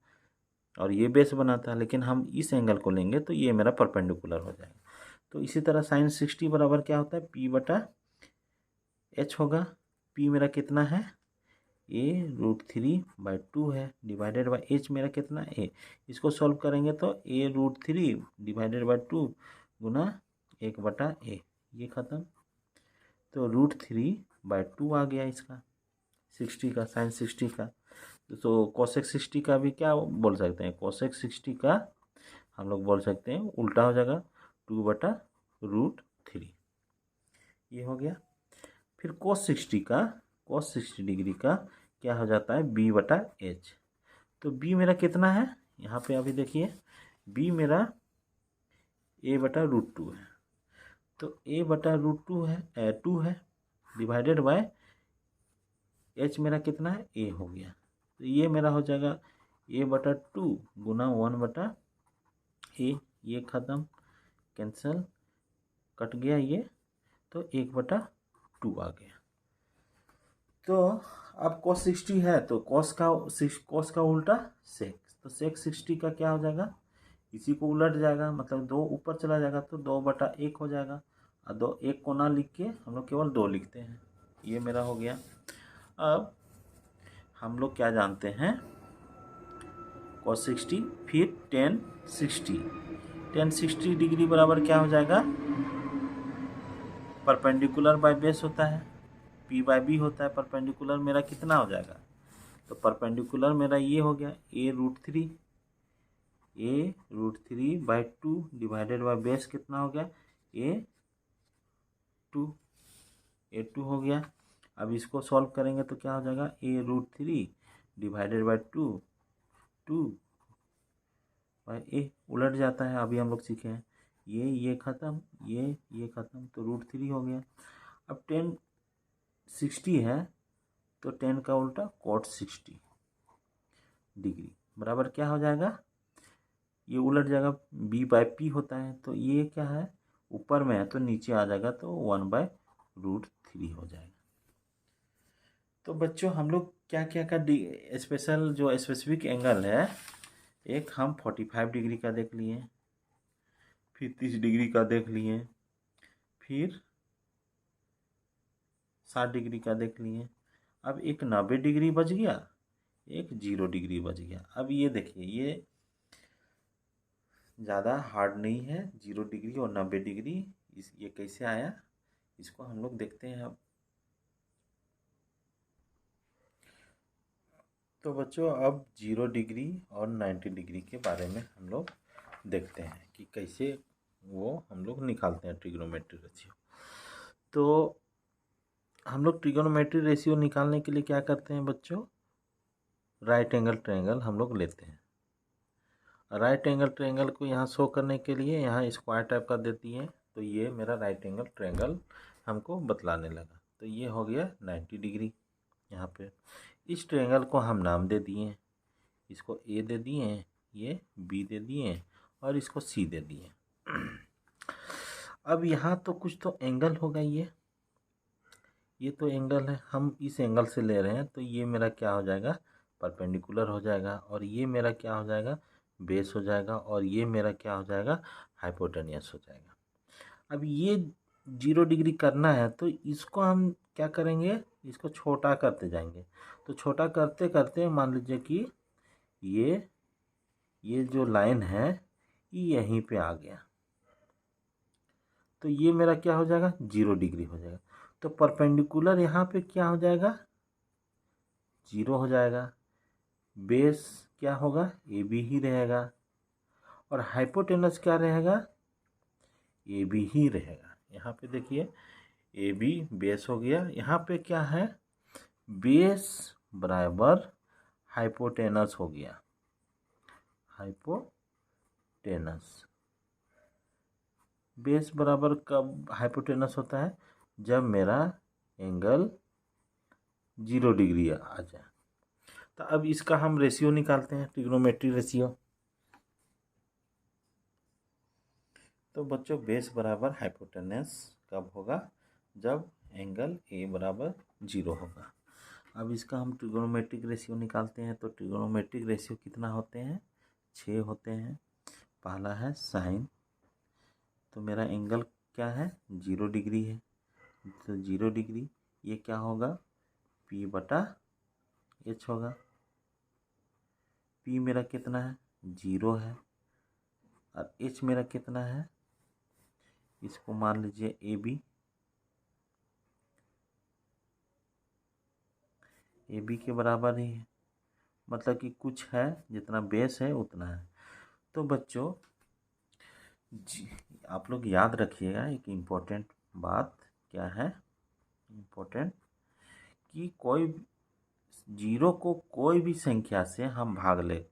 और ये बेस बना था, लेकिन हम इस एंगल को लेंगे तो ये मेरा परपेंडिकुलर हो जाएगा। तो इसी तरह साइन 60 बराबर क्या होता है, P/H होगा। P मेरा कितना है, A√3/2 है, डिवाइडेड बाई H मेरा कितना, A। इसको सॉल्व करेंगे तो A√3/2 गुना 1/A, ये ख़त्म। तो √3/2 आ गया इसका, 60 का, साइन 60 का। तो कोसेक 60 का भी क्या बोल सकते हैं, कोसेक 60 का हम लोग बोल सकते हैं उल्टा हो जाएगा 2/√3। ये हो गया। फिर cos 60 डिग्री का क्या हो जाता है B/H। तो B मेरा कितना है यहाँ पे अभी देखिए, B मेरा A/√2 है। तो A/√2 है 2 है डिवाइडेड बाय H मेरा कितना है A हो गया। तो ये मेरा हो जाएगा A/2 गुना 1/A। ये ख़त्म, कैंसिल, कट गया ये, तो 1/2 आ गया। तो अब cos 60 है तो cos का उल्टा sec, तो sec 60 का क्या हो जाएगा, इसी को उलट जाएगा, मतलब 2 ऊपर चला जाएगा तो 2/1 हो जाएगा। और 2 1 को ना लिख के हम लोग केवल 2 लिखते हैं। ये मेरा हो गया। अब हम लोग क्या जानते हैं, cos 60 फिर tan 60 डिग्री बराबर क्या हो जाएगा, परपेंडिकुलर बाय बेस होता है, P/B होता है। परपेंडिकुलर मेरा कितना हो जाएगा, तो परपेंडिकुलर मेरा ये हो गया A√3/2 डिवाइडेड बाय बेस कितना हो गया A2 हो गया। अब इसको सॉल्व करेंगे तो क्या हो जाएगा A√3 divided by 2 bye A, उलट जाता है, अभी हम लोग सीखे हैं। ये ख़त्म, ये ख़त्म, तो √3 हो गया। अब tan 60 है तो tan का उल्टा cot 60 डिग्री बराबर क्या हो जाएगा, ये उलट जाएगा, B/P होता है, तो ये क्या है ऊपर में है तो नीचे आ जाएगा, तो 1/√3 हो जाएगा। तो बच्चों हम लोग क्या क्या का स्पेशल जो स्पेसिफिक एंगल है, एक हम 45 डिग्री का देख लिए, फिर 30 डिग्री का देख लिए, फिर 60 डिग्री का देख लिए। अब एक 90 डिग्री बच गया, एक 0 डिग्री बच गया। अब ये देखिए, ये ज़्यादा हार्ड नहीं है, 0 डिग्री और 90 डिग्री। ये कैसे आया, इसको हम लोग देखते हैं अब। तो बच्चों अब 0 डिग्री और 90 डिग्री के बारे में हम लोग देखते हैं कि कैसे वो हम लोग निकालते हैं ट्रिग्नोमेट्री रेशियो। तो हम लोग ट्रिग्नोमेट्री रेशियो निकालने के लिए क्या करते हैं बच्चों, राइट एंगल ट्रायंगल हम लोग लेते हैं। राइट एंगल ट्रायंगल को यहाँ शो करने के लिए यहाँ स्क्वायर टाइप का देती है, तो ये मेरा राइट एंगल ट्रायंगल हमको बतलाने लगा। तो ये हो गया 90 डिग्री। यहाँ पे इस ट्रायंगल को हम नाम दे दिए, इसको ए दे दिए, ये बी दे दिए और इसको सी दे दिए। अब यहाँ तो कुछ तो एंगल होगा, ये तो एंगल है, हम इस एंगल से ले रहे हैं, तो ये मेरा क्या हो जाएगा परपेंडिकुलर हो जाएगा, और ये मेरा क्या हो जाएगा बेस हो जाएगा, और ये मेरा क्या हो जाएगा हाइपोटेनियस हो जाएगा। अब ये 0 डिग्री करना है तो इसको हम क्या करेंगे, इसको छोटा करते जाएंगे। तो छोटा करते करते मान लीजिए कि ये जो लाइन है ये यहीं पे आ गया, तो ये मेरा क्या हो जाएगा 0 डिग्री हो जाएगा। तो परपेंडिकुलर यहाँ पे क्या हो जाएगा 0 हो जाएगा, बेस क्या होगा ए बी ही रहेगा, और हाइपोटेनस क्या रहेगा ए बी ही रहेगा। यहाँ पे देखिए ए बी बेस हो गया, यहाँ पे क्या है बेस बराबर हाइपोटेनस हो गया, हाइपोटेनस। बेस बराबर कब हाइपोटेनस होता है, जब मेरा एंगल 0 डिग्री आ जाए। तो अब इसका हम रेशियो निकालते हैं, ट्रिग्नोमेट्री रेशियो। तो बच्चों बेस बराबर हाइपोटेनस कब होगा, जब एंगल ए बराबर 0 होगा। अब इसका हम ट्रिग्नोमेट्रिक रेशियो निकालते हैं। तो ट्रिग्नोमेट्रिक रेशियो कितना होते हैं 6 होते हैं। पहला है साइन, तो मेरा एंगल क्या है 0 डिग्री है, तो 0 डिग्री ये क्या होगा P/H होगा। P मेरा कितना है 0 है, और H मेरा कितना है, इसको मान लीजिए ए बी के बराबर ही है, मतलब कि कुछ है जितना बेस है उतना है। तो बच्चों जी, आप लोग याद रखिएगा एक इम्पोर्टेंट बात क्या है, इम्पोर्टेंट, कि कोई जीरो को कोई भी संख्या से हम भाग ले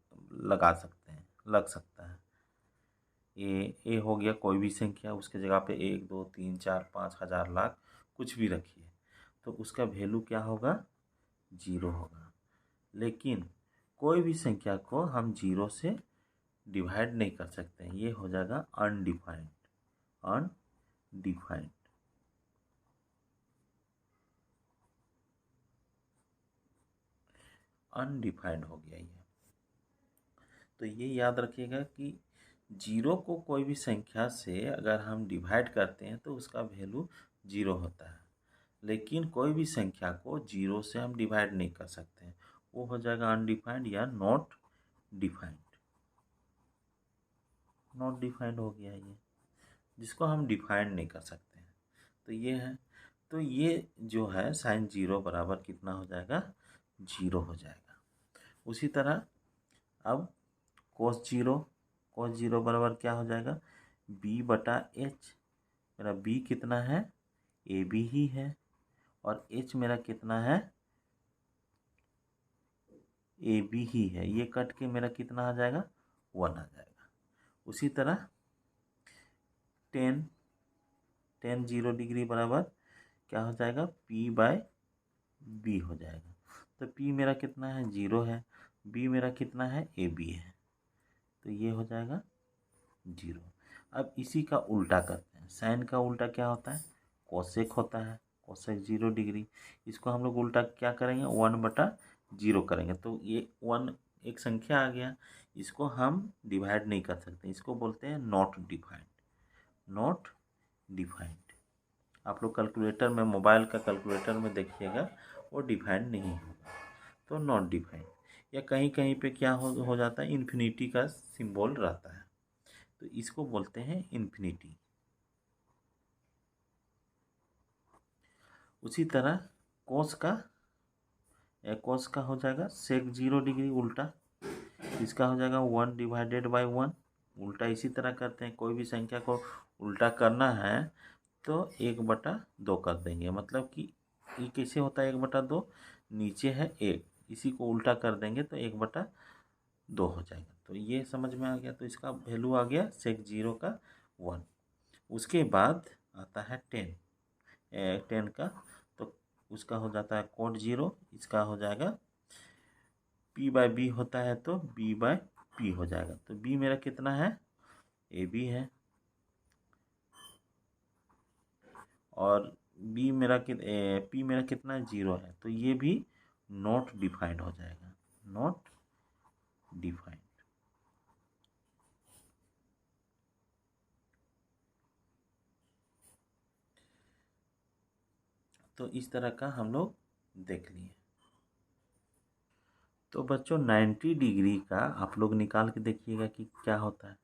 लगा सकते हैं, लग सकता है। ए हो गया कोई भी संख्या, उसके जगह पे 1 2 3 4 5 1000 लाख कुछ भी रखिए तो उसका वैल्यू क्या होगा, जीरो होगा। लेकिन कोई भी संख्या को हम जीरो से डिवाइड नहीं कर सकते हैं, ये हो जाएगा अनडिफाइंड, अनडिफाइंड। अनडिफाइंड हो गया ये। तो ये याद रखिएगा कि जीरो को कोई भी संख्या से अगर हम डिवाइड करते हैं तो उसका वैल्यू जीरो होता है, लेकिन कोई भी संख्या को जीरो से हम डिवाइड नहीं कर सकते हैं, वो हो जाएगा अनडिफाइंड या नॉट डिफाइंड। नॉट डिफाइंड हो गया ये, जिसको हम डिफाइंड नहीं कर सकते हैं। तो ये है, तो ये जो है साइन जीरो बराबर कितना हो जाएगा, जीरो हो जाएगा। उसी तरह अब कोस जीरो, कोस जीरो बराबर क्या हो जाएगा, बी बटा एच। मेरा बी कितना है, ए बी ही है, और एच मेरा कितना है, ए बी ही है। ये कट के मेरा कितना आ जाएगा, 1 आ जाएगा। उसी तरह टेन, टेन जीरो डिग्री बराबर क्या हो जाएगा, पी बाय बी हो जाएगा। तो पी मेरा कितना है, जीरो है, बी मेरा कितना है, ए बी है, तो ये हो जाएगा जीरो। अब इसी का उल्टा करते हैं, साइन का उल्टा क्या होता है, कोसेक होता है, कोसेक जीरो डिग्री। इसको हम लोग उल्टा क्या करेंगे, 1/0 करेंगे। तो ये 1 एक संख्या आ गया, इसको हम डिवाइड नहीं कर सकते, इसको बोलते हैं नॉट डिफाइंड, नॉट डिफाइंड। आप लोग कैलकुलेटर में, मोबाइल का कैलकुलेटर में देखिएगा, वो डिफाइंड नहीं होगा, तो नॉट डिफाइंड। या कहीं कहीं पे क्या हो जाता है, इन्फिनिटी का सिंबल रहता है, तो इसको बोलते हैं इन्फिनिटी। उसी तरह कोस का, कोस का हो जाएगा सेक जीरो डिग्री उल्टा, इसका हो जाएगा 1/1। उल्टा इसी तरह करते हैं, कोई भी संख्या को उल्टा करना है तो 1/2 कर देंगे। मतलब कि ये कैसे होता है, 1/2, नीचे है 1, इसी को उल्टा कर देंगे तो 1/2 हो जाएगा। तो ये समझ में आ गया, तो इसका वैल्यू आ गया सेक जीरो का 1। उसके बाद आता है 10, 10 का, तो उसका हो जाता है कोड जीरो, इसका हो जाएगा पी बाय बी होता है तो बी बाय पी हो जाएगा। तो बी मेरा कितना है, ए बी है, और बी मेरा पी मेरा कितना है, जीरो है, तो ये भी नॉट डिफाइंड हो जाएगा, नॉट डिफाइंड। तो इस तरह का हम लोग देख लिए। तो बच्चों 90 डिग्री का आप लोग निकाल के देखिएगा कि क्या होता है।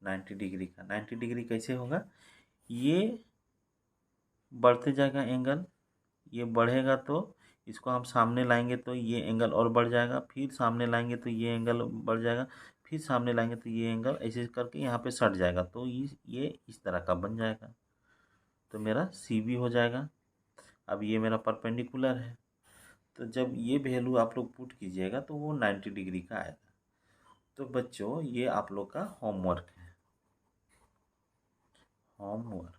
90 डिग्री का, 90 डिग्री कैसे होगा, ये बढ़ते जाएगा एंगल, ये बढ़ेगा तो इसको हम सामने लाएंगे तो ये एंगल और बढ़ जाएगा, फिर सामने लाएंगे तो ये एंगल बढ़ जाएगा, फिर सामने लाएंगे तो ये एंगल, ऐसे करके यहाँ पे सट जाएगा, तो ये इस तरह का बन जाएगा। तो मेरा सी बी हो जाएगा। अब ये मेरा परपेंडिकुलर है, तो जब ये वैल्यू आप लोग पुट कीजिएगा तो वो 90 डिग्री का आएगा। तो बच्चों ये आप लोग का होमवर्क है, होमवर्क।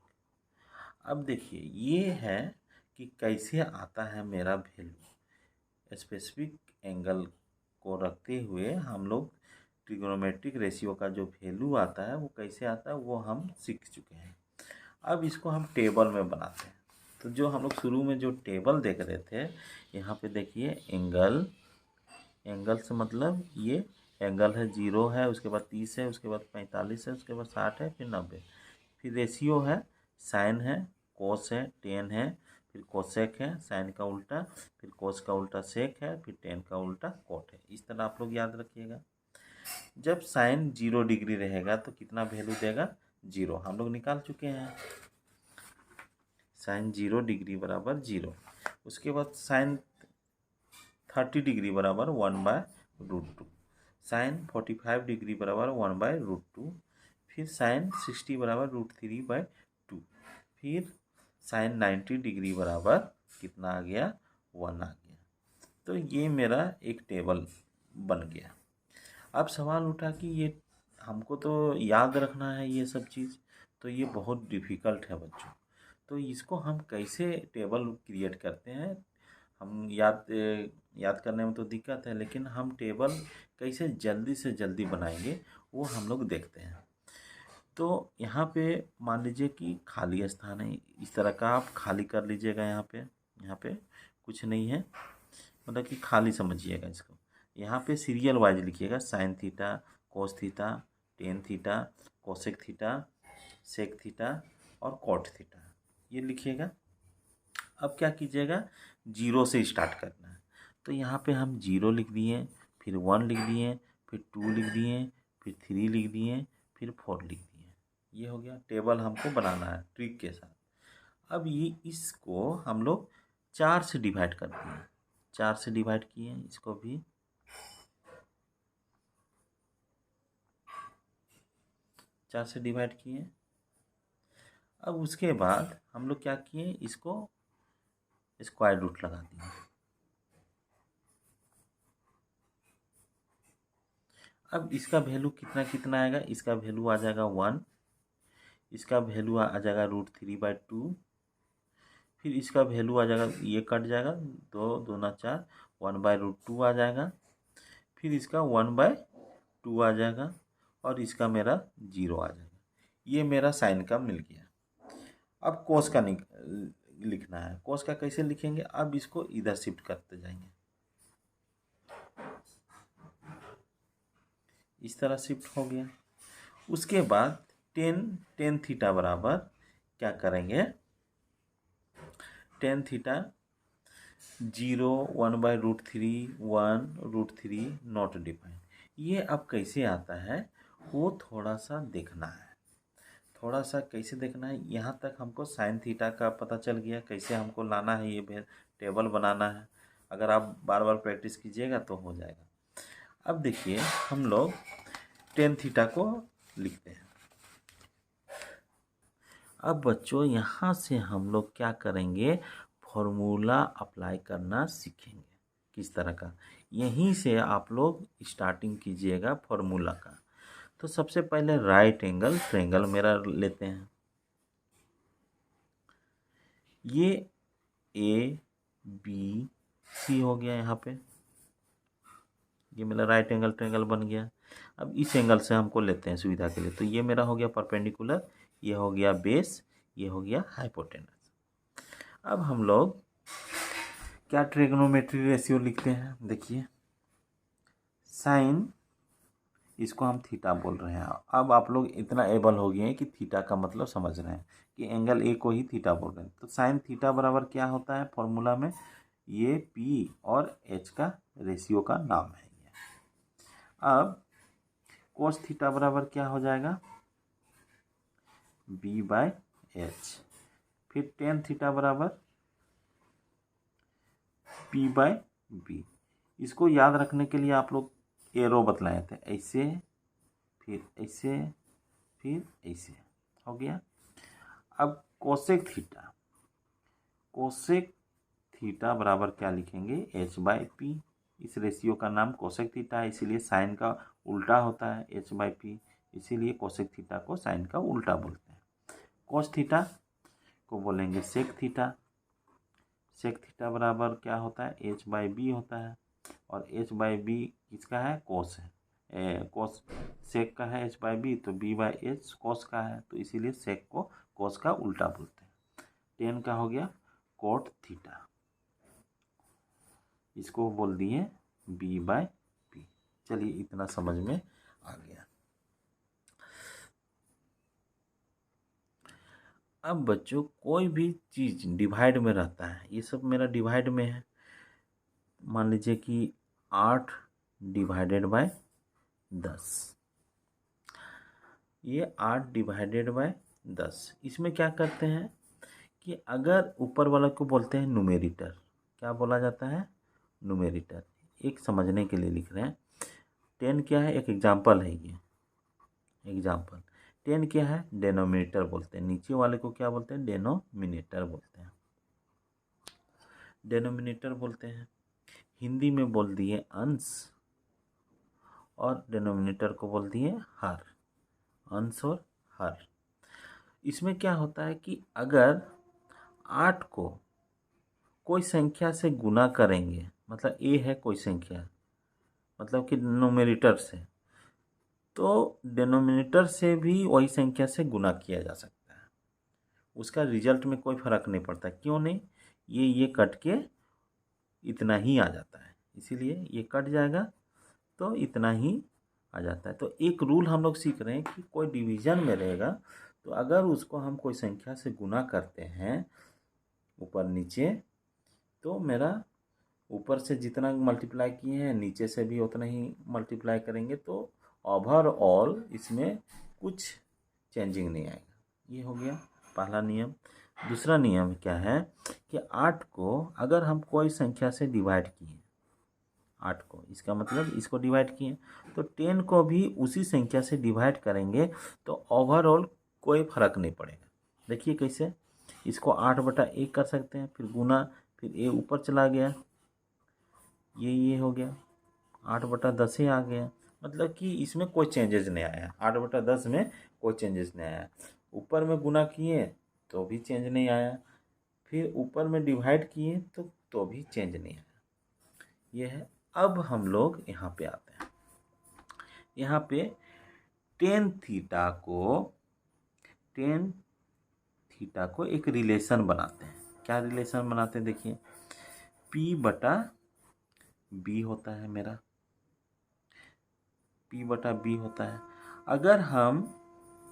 अब देखिए ये है कि कैसे आता है मेरा वैल्यू, स्पेसिफिक एंगल को रखते हुए हम लोग ट्रिग्नोमेट्रिक रेशियो का जो वैल्यू आता है वो कैसे आता है, वो हम सीख चुके हैं। अब इसको हम टेबल में बनाते हैं। तो जो हम लोग शुरू में जो टेबल देख रहे थे, यहाँ पे देखिए एंगल, एंगल से मतलब ये एंगल है, 0 है, उसके बाद 30 है, उसके बाद 45 है, उसके बाद 60 है, फिर 90। फिर रेशियो है, साइन है, कोस है, टेन है, फिर कोसेक है, साइन का उल्टा, फिर कोस का उल्टा सेक है, फिर टेन का उल्टा कोट है। इस तरह आप लोग याद रखिएगा। जब साइन 0 डिग्री रहेगा तो कितना वैल्यू देगा, 0, हम लोग निकाल चुके हैं। साइन 0 डिग्री बराबर 0। उसके बाद साइन 30 डिग्री बराबर 1/√2, साइन 45 डिग्री बराबर 1/√2, फिर साइन 60 बराबर √3/2, फिर साइन 90 डिग्री बराबर कितना आ गया, 1 आ गया। तो ये मेरा एक टेबल बन गया। अब सवाल उठा कि ये हमको तो याद रखना है ये सब चीज़, तो ये बहुत डिफ़िकल्ट है बच्चों। तो इसको हम कैसे टेबल क्रिएट करते हैं, हम याद करने में तो दिक्कत है, लेकिन हम टेबल कैसे जल्दी से जल्दी बनाएंगे वो हम लोग देखते हैं। तो यहाँ पे मान लीजिए कि खाली स्थान है, इस तरह का आप खाली कर लीजिएगा। यहाँ पे कुछ नहीं है, मतलब कि खाली समझिएगा इसको। यहाँ पे सीरियल वाइज लिखिएगा, sine theta, cos theta, tan theta, cosec theta, sec theta और कॉट थीटा, ये लिखिएगा। अब क्या कीजिएगा, जीरो से स्टार्ट करना है। तो यहाँ पे हम 0 लिख दिए, फिर 1 लिख दिए, फिर 2 लिख दिए, फिर 3 लिख दिए, फिर 4 लिख दिए। ये हो गया टेबल, हमको बनाना है ट्रिक के साथ। अब ये इसको हम लोग 4 से डिवाइड करते हैं। 4 से डिवाइड किए, इसको भी 4 से डिवाइड किए। अब उसके बाद हम लोग क्या किए, इसको स्क्वायर रूट लगा दिए। अब इसका वैल्यू कितना कितना आएगा, इसका वैल्यू आ जाएगा 1, इसका वैल्यू आ जाएगा √3/2, फिर इसका वैल्यू आ जाएगा, ये कट जाएगा, 2 दूना 4, 1/√2 आ जाएगा, फिर इसका 1/2 आ जाएगा, और इसका मेरा 0 आ जाएगा। ये मेरा साइन का मिल गया। अब कोस का लिखना है। कोस का कैसे लिखेंगे, अब इसको इधर शिफ्ट करते जाएंगे, इस तरह शिफ्ट हो गया। उसके बाद टेन थीटा बराबर क्या करेंगे, टेन थीटा 0, 1/√3, 1√3 नॉट डिफाइंड। ये अब कैसे आता है वो थोड़ा सा देखना है। थोड़ा सा कैसे देखना है, यहाँ तक हमको साइन थीटा का पता चल गया, कैसे हमको लाना है, ये टेबल बनाना है। अगर आप बार बार प्रैक्टिस कीजिएगा तो हो जाएगा। अब देखिए हम लोग टेन थीटा को लिखते हैं। अब बच्चों यहाँ से हम लोग क्या करेंगे, फॉर्मूला अप्लाई करना सीखेंगे। किस तरह का, यहीं से आप लोग स्टार्टिंग कीजिएगा फॉर्मूला का। तो सबसे पहले राइट एंगल ट्रायंगल मेरा लेते हैं। ये ABC हो गया, यहाँ पे ये मेरा राइट एंगल ट्रायंगल बन गया। अब इस एंगल से हमको लेते हैं सुविधा के लिए, तो ये मेरा हो गया परपेंडिकुलर, ये हो गया बेस, ये हो गया हाइपोटेनस। अब हम लोग क्या ट्रिग्नोमेट्री रेशियो लिखते हैं, देखिए साइन, इसको हम थीटा बोल रहे हैं। अब आप लोग इतना एबल हो गए हैं कि थीटा का मतलब समझ रहे हैं कि एंगल ए को ही थीटा बोल रहे हैं। तो साइन थीटा बराबर क्या होता है फॉर्मूला में, ये पी और एच का रेशियो का नाम है ये। अब कोस थीटा बराबर क्या हो जाएगा, B/H। फिर टेन थीटा बराबर P/B। इसको याद रखने के लिए आप लोग एरो बतलाए थे, ऐसे फिर ऐसे फिर ऐसे, हो गया। अब कोसेक थीटा बराबर क्या लिखेंगे, H/P। इस रेशियो का नाम कोसेक थीटा है, इसीलिए साइन का उल्टा होता है H/P, इसीलिए कोसेक थीटा को साइन का उल्टा बोलते हैं। कोस थीटा को बोलेंगे सेक थीटा। सेक थीटा बराबर क्या होता है, H/B होता है, और H/B किसका है, कोस है। कोस सेक का है H/B, तो B/H कोस का है, तो इसीलिए सेक को कोस का उल्टा बोलते हैं। टेन का हो गया कोट थीटा, इसको बोल दिए B/P। चलिए इतना समझ में आ गया। अब बच्चों कोई भी चीज़ डिवाइड में रहता है, ये सब मेरा डिवाइड में है। मान लीजिए कि 8 ÷ 10, ये 8 ÷ 10। इसमें क्या करते हैं कि अगर ऊपर वाला को बोलते हैं न्यूमेरेटर, क्या बोला जाता है, न्यूमेरेटर। एक समझने के लिए लिख रहे हैं, 10 क्या है, एक एग्जाम्पल है ये एग्जाम्पल। टेन क्या है, डेनोमिनेटर बोलते हैं, नीचे वाले को क्या बोलते हैं, डेनोमिनेटर बोलते हैं, डेनोमिनेटर बोलते हैं। हिंदी में बोल दिए अंश और डेनोमिनेटर को बोल दिए हर, अंश और हर। इसमें क्या होता है कि अगर 8 को कोई संख्या से गुना करेंगे, मतलब ए है कोई संख्या, मतलब कि न्यूमरेटर से, तो डिनोमिनेटर से भी वही संख्या से गुना किया जा सकता है, उसका रिजल्ट में कोई फर्क नहीं पड़ता। क्यों नहीं, ये कट के इतना ही आ जाता है, इसीलिए ये कट जाएगा तो इतना ही आ जाता है। तो एक रूल हम लोग सीख रहे हैं कि कोई डिवीजन में रहेगा तो अगर उसको हम कोई संख्या से गुना करते हैं ऊपर नीचे, तो मेरा ऊपर से जितना मल्टीप्लाई किए हैं नीचे से भी उतना ही मल्टीप्लाई करेंगे, तो ओवरऑल इसमें कुछ चेंजिंग नहीं आएगा। ये हो गया पहला नियम। दूसरा नियम क्या है कि 8 को अगर हम कोई संख्या से डिवाइड किए, 8 को, इसका मतलब इसको डिवाइड किए, तो 10 को भी उसी संख्या से डिवाइड करेंगे तो ओवरऑल कोई फर्क नहीं पड़ेगा। देखिए कैसे, इसको 8/1 कर सकते हैं, फिर गुना, फिर ए ऊपर चला गया, ये हो गया, 8/10 ही आ गया, मतलब कि इसमें कोई चेंजेस नहीं आया, 8/10 में कोई चेंजेस नहीं आया। ऊपर में गुना किए तो भी चेंज नहीं आया, फिर ऊपर में डिवाइड किए तो भी चेंज नहीं आया। ये है। अब हम लोग यहाँ पे आते हैं, यहाँ पे टेन थीटा को एक रिलेशन बनाते हैं। क्या रिलेशन बनाते हैं, देखिए, P/B होता है मेरा, P/B होता है। अगर हम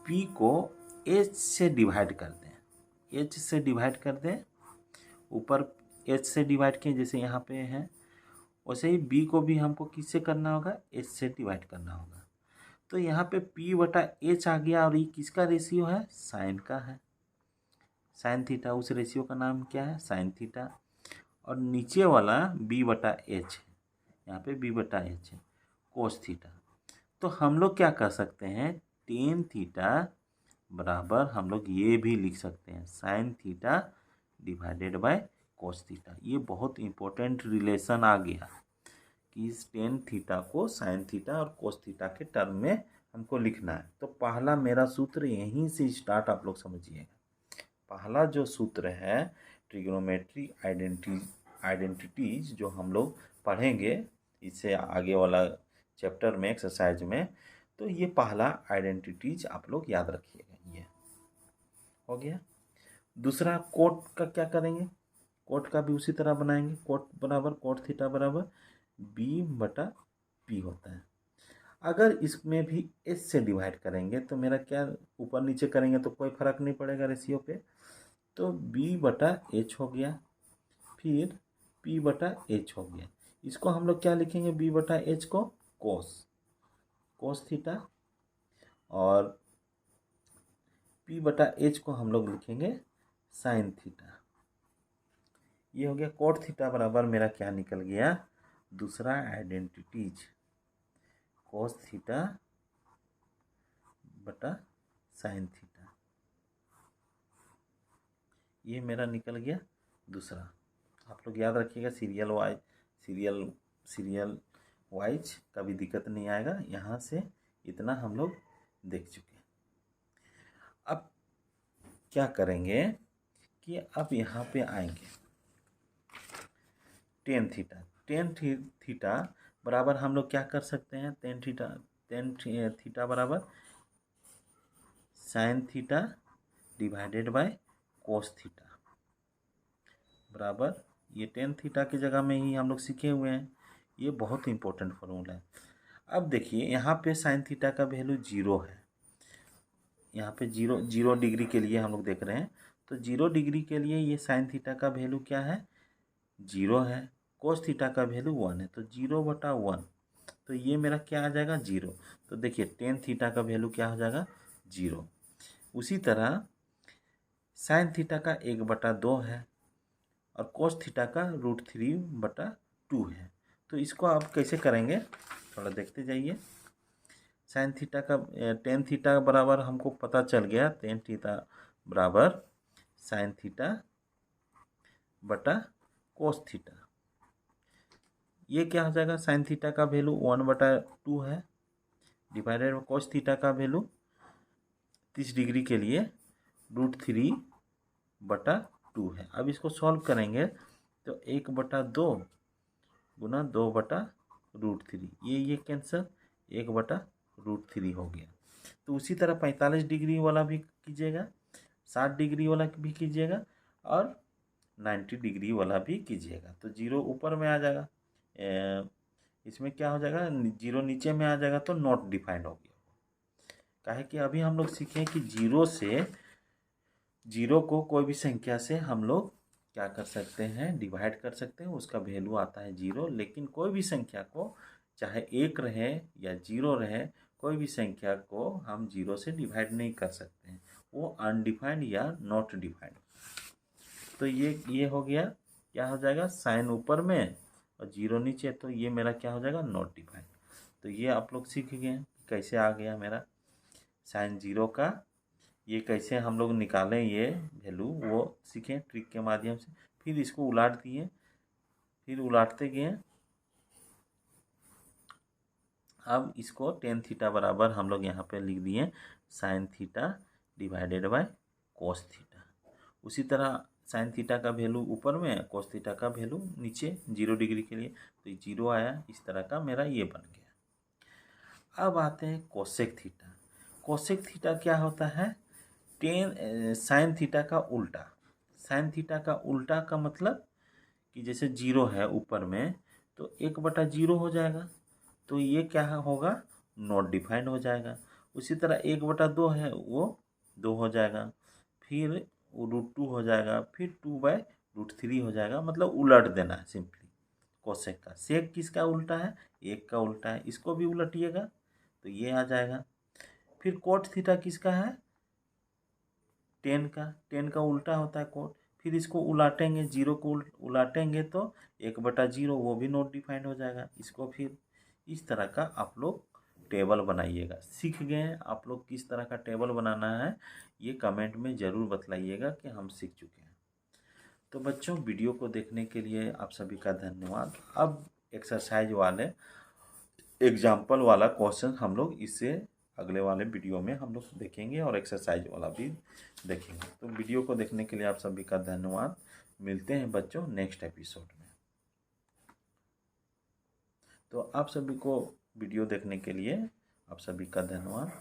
P को H से डिवाइड कर दें, H से डिवाइड कर दें, ऊपर H से डिवाइड किए जैसे यहाँ पे है, वैसे ही B को भी हमको किससे करना होगा, H से डिवाइड करना होगा। तो यहाँ पे P/H आ गया, और ये किसका रेशियो है, साइन का है, साइन थीटा, उस रेशियो का नाम क्या है, साइन थीटा। और नीचे वाला B/H है, यहाँ पे B/H है, कोस थीटा। तो हम लोग क्या कर सकते हैं, टेन थीटा बराबर हम लोग ये भी लिख सकते हैं, sine theta divided by cos theta. ये बहुत इंपॉर्टेंट रिलेशन आ गया कि इस टेन थीटा को साइन थीटा और कोस थीटा के टर्म में हमको लिखना है। तो पहला मेरा सूत्र यहीं से स्टार्ट, आप लोग समझिएगा। पहला जो सूत्र है ट्रिग्नोमेट्री आइडेंटिटीज जो हम लोग पढ़ेंगे इससे आगे वाला चैप्टर में, एक्सरसाइज में, तो ये पहला आइडेंटिटीज आप लोग याद रखिएगा। ये हो गया। दूसरा कोट का क्या करेंगे, कोट का भी उसी तरह बनाएंगे, कोट बराबर कोट थीटा बराबर B/P होता है। अगर इसमें भी H से डिवाइड करेंगे तो मेरा क्या, ऊपर नीचे करेंगे तो कोई फर्क नहीं पड़ेगा रेशियो पे, तो B/H हो गया, फिर P/H हो गया। इसको हम लोग क्या लिखेंगे, B/H को कोस थीटा, और P/H को हम लोग लिखेंगे साइन थीटा। ये हो गया। कोट थीटा बराबर मेरा क्या निकल गया, दूसरा आइडेंटिटीज कोस थीटा बटा साइन थीटा, ये मेरा निकल गया दूसरा। आप लोग याद रखिएगा, सीरियल वाइज कभी दिक्कत नहीं आएगा। यहाँ से इतना हम लोग देख चुके हैं। अब क्या करेंगे कि अब यहाँ पे आएंगे, टेन थीटा बराबर हम लोग क्या कर सकते हैं, टेन थीटा बराबर sine theta divided by cos theta बराबर, ये टेन थीटा की जगह में ही हम लोग सीखे हुए हैं। ये बहुत इंपॉर्टेंट फॉर्मूला है। अब देखिए यहाँ पे साइन थीटा का वैल्यू 0 है, यहाँ पे 0 डिग्री के लिए हम लोग देख रहे हैं, तो 0 डिग्री के लिए ये साइन थीटा का वैल्यू क्या है, 0 है। कोस थीटा का वैल्यू 1 है, तो 0/1, तो ये मेरा क्या आ जाएगा, 0। तो देखिए टेन थीटा का वैल्यू क्या हो जाएगा, 0। उसी तरह साइन थीटा का 1/2 है, और कोस थीटा का √3/2 है। तो इसको आप कैसे करेंगे, थोड़ा देखते जाइए। साइन थीटा का टेन थीटा बराबर हमको पता चल गया, टेन थीटा बराबर साइन थीटा बटा कोस थीटा। ये क्या हो जाएगा, साइन थीटा का वैल्यू 1/2 है, डिवाइडेड बाई कोस थीटा का वैल्यू 30 डिग्री के लिए √3/2 है। अब इसको सॉल्व करेंगे तो 1/2 गुना 2/√3, ये कैंसर 1/√3 हो गया। तो उसी तरह 45 डिग्री वाला भी कीजिएगा, 60 डिग्री वाला भी कीजिएगा और 90 डिग्री वाला भी कीजिएगा। तो जीरो ऊपर में आ जाएगा, इसमें क्या हो जाएगा, जीरो नीचे में आ जाएगा तो नॉट डिफाइंड हो गया। काहे कि अभी हम लोग सीखे कि जीरो को कोई भी संख्या से हम लोग क्या कर सकते हैं, डिवाइड कर सकते हैं, उसका वैल्यू आता है जीरो। लेकिन कोई भी संख्या को, चाहे 1 रहे या 0 रहे, कोई भी संख्या को हम जीरो से डिवाइड नहीं कर सकते हैं, वो अनडिफाइंड या नॉट डिफाइंड। तो ये हो गया, क्या हो जाएगा, साइन ऊपर में और जीरो नीचे, तो ये मेरा क्या हो जाएगा, नॉट डिफाइंड। तो ये आप लोग सीख गए कैसे आ गया मेरा साइन जीरो का, ये कैसे हम लोग निकालें ये वैल्यू, वो सीखें ट्रिक के माध्यम से। फिर इसको उलाट दिए, फिर उलाटते गए। अब इसको टेन थीटा बराबर हम लोग यहाँ पे लिख दिए sine theta divided by cos theta. उसी तरह साइन थीटा का वैल्यू ऊपर में, कोस थीटा का वैल्यू नीचे 0 डिग्री के लिए, तो 0 आया। इस तरह का मेरा ये बन गया। अब आते हैं कोसेक थीटा। कोसेक थीटा क्या होता है, साइन थीटा का उल्टा। साइन थीटा का उल्टा का मतलब कि जैसे 0 है ऊपर में तो 1/0 हो जाएगा, तो ये क्या होगा, नॉट डिफाइंड हो जाएगा। उसी तरह 1/2 है वो 2 हो जाएगा, फिर √2 हो जाएगा, फिर 2/√3 हो जाएगा। मतलब उलट देना है सिंपली कोसेक का। सेक किसका उल्टा है, 1 का उल्टा है, इसको भी उलटिएगा तो ये आ जाएगा। फिर कोट थीटा किसका है, 10 का उल्टा होता है कोट। फिर इसको उलाटेंगे, 0 को उलाटेंगे तो 1/0, वो भी नॉट डिफाइंड हो जाएगा। इसको फिर इस तरह का आप लोग टेबल बनाइएगा। सीख गए आप लोग किस तरह का टेबल बनाना है, ये कमेंट में ज़रूर बतलाइएगा कि हम सीख चुके हैं। तो बच्चों, वीडियो को देखने के लिए आप सभी का धन्यवाद। अब एक्सरसाइज वाले एग्जाम्पल वाला क्वेश्चन हम लोग इससे अगले वाले वीडियो में हम लोग देखेंगे और एक्सरसाइज वाला भी देखेंगे। तो वीडियो को देखने के लिए आप सभी का धन्यवाद। मिलते हैं बच्चों नेक्स्ट एपिसोड में। तो आप सभी को वीडियो देखने के लिए आप सभी का धन्यवाद।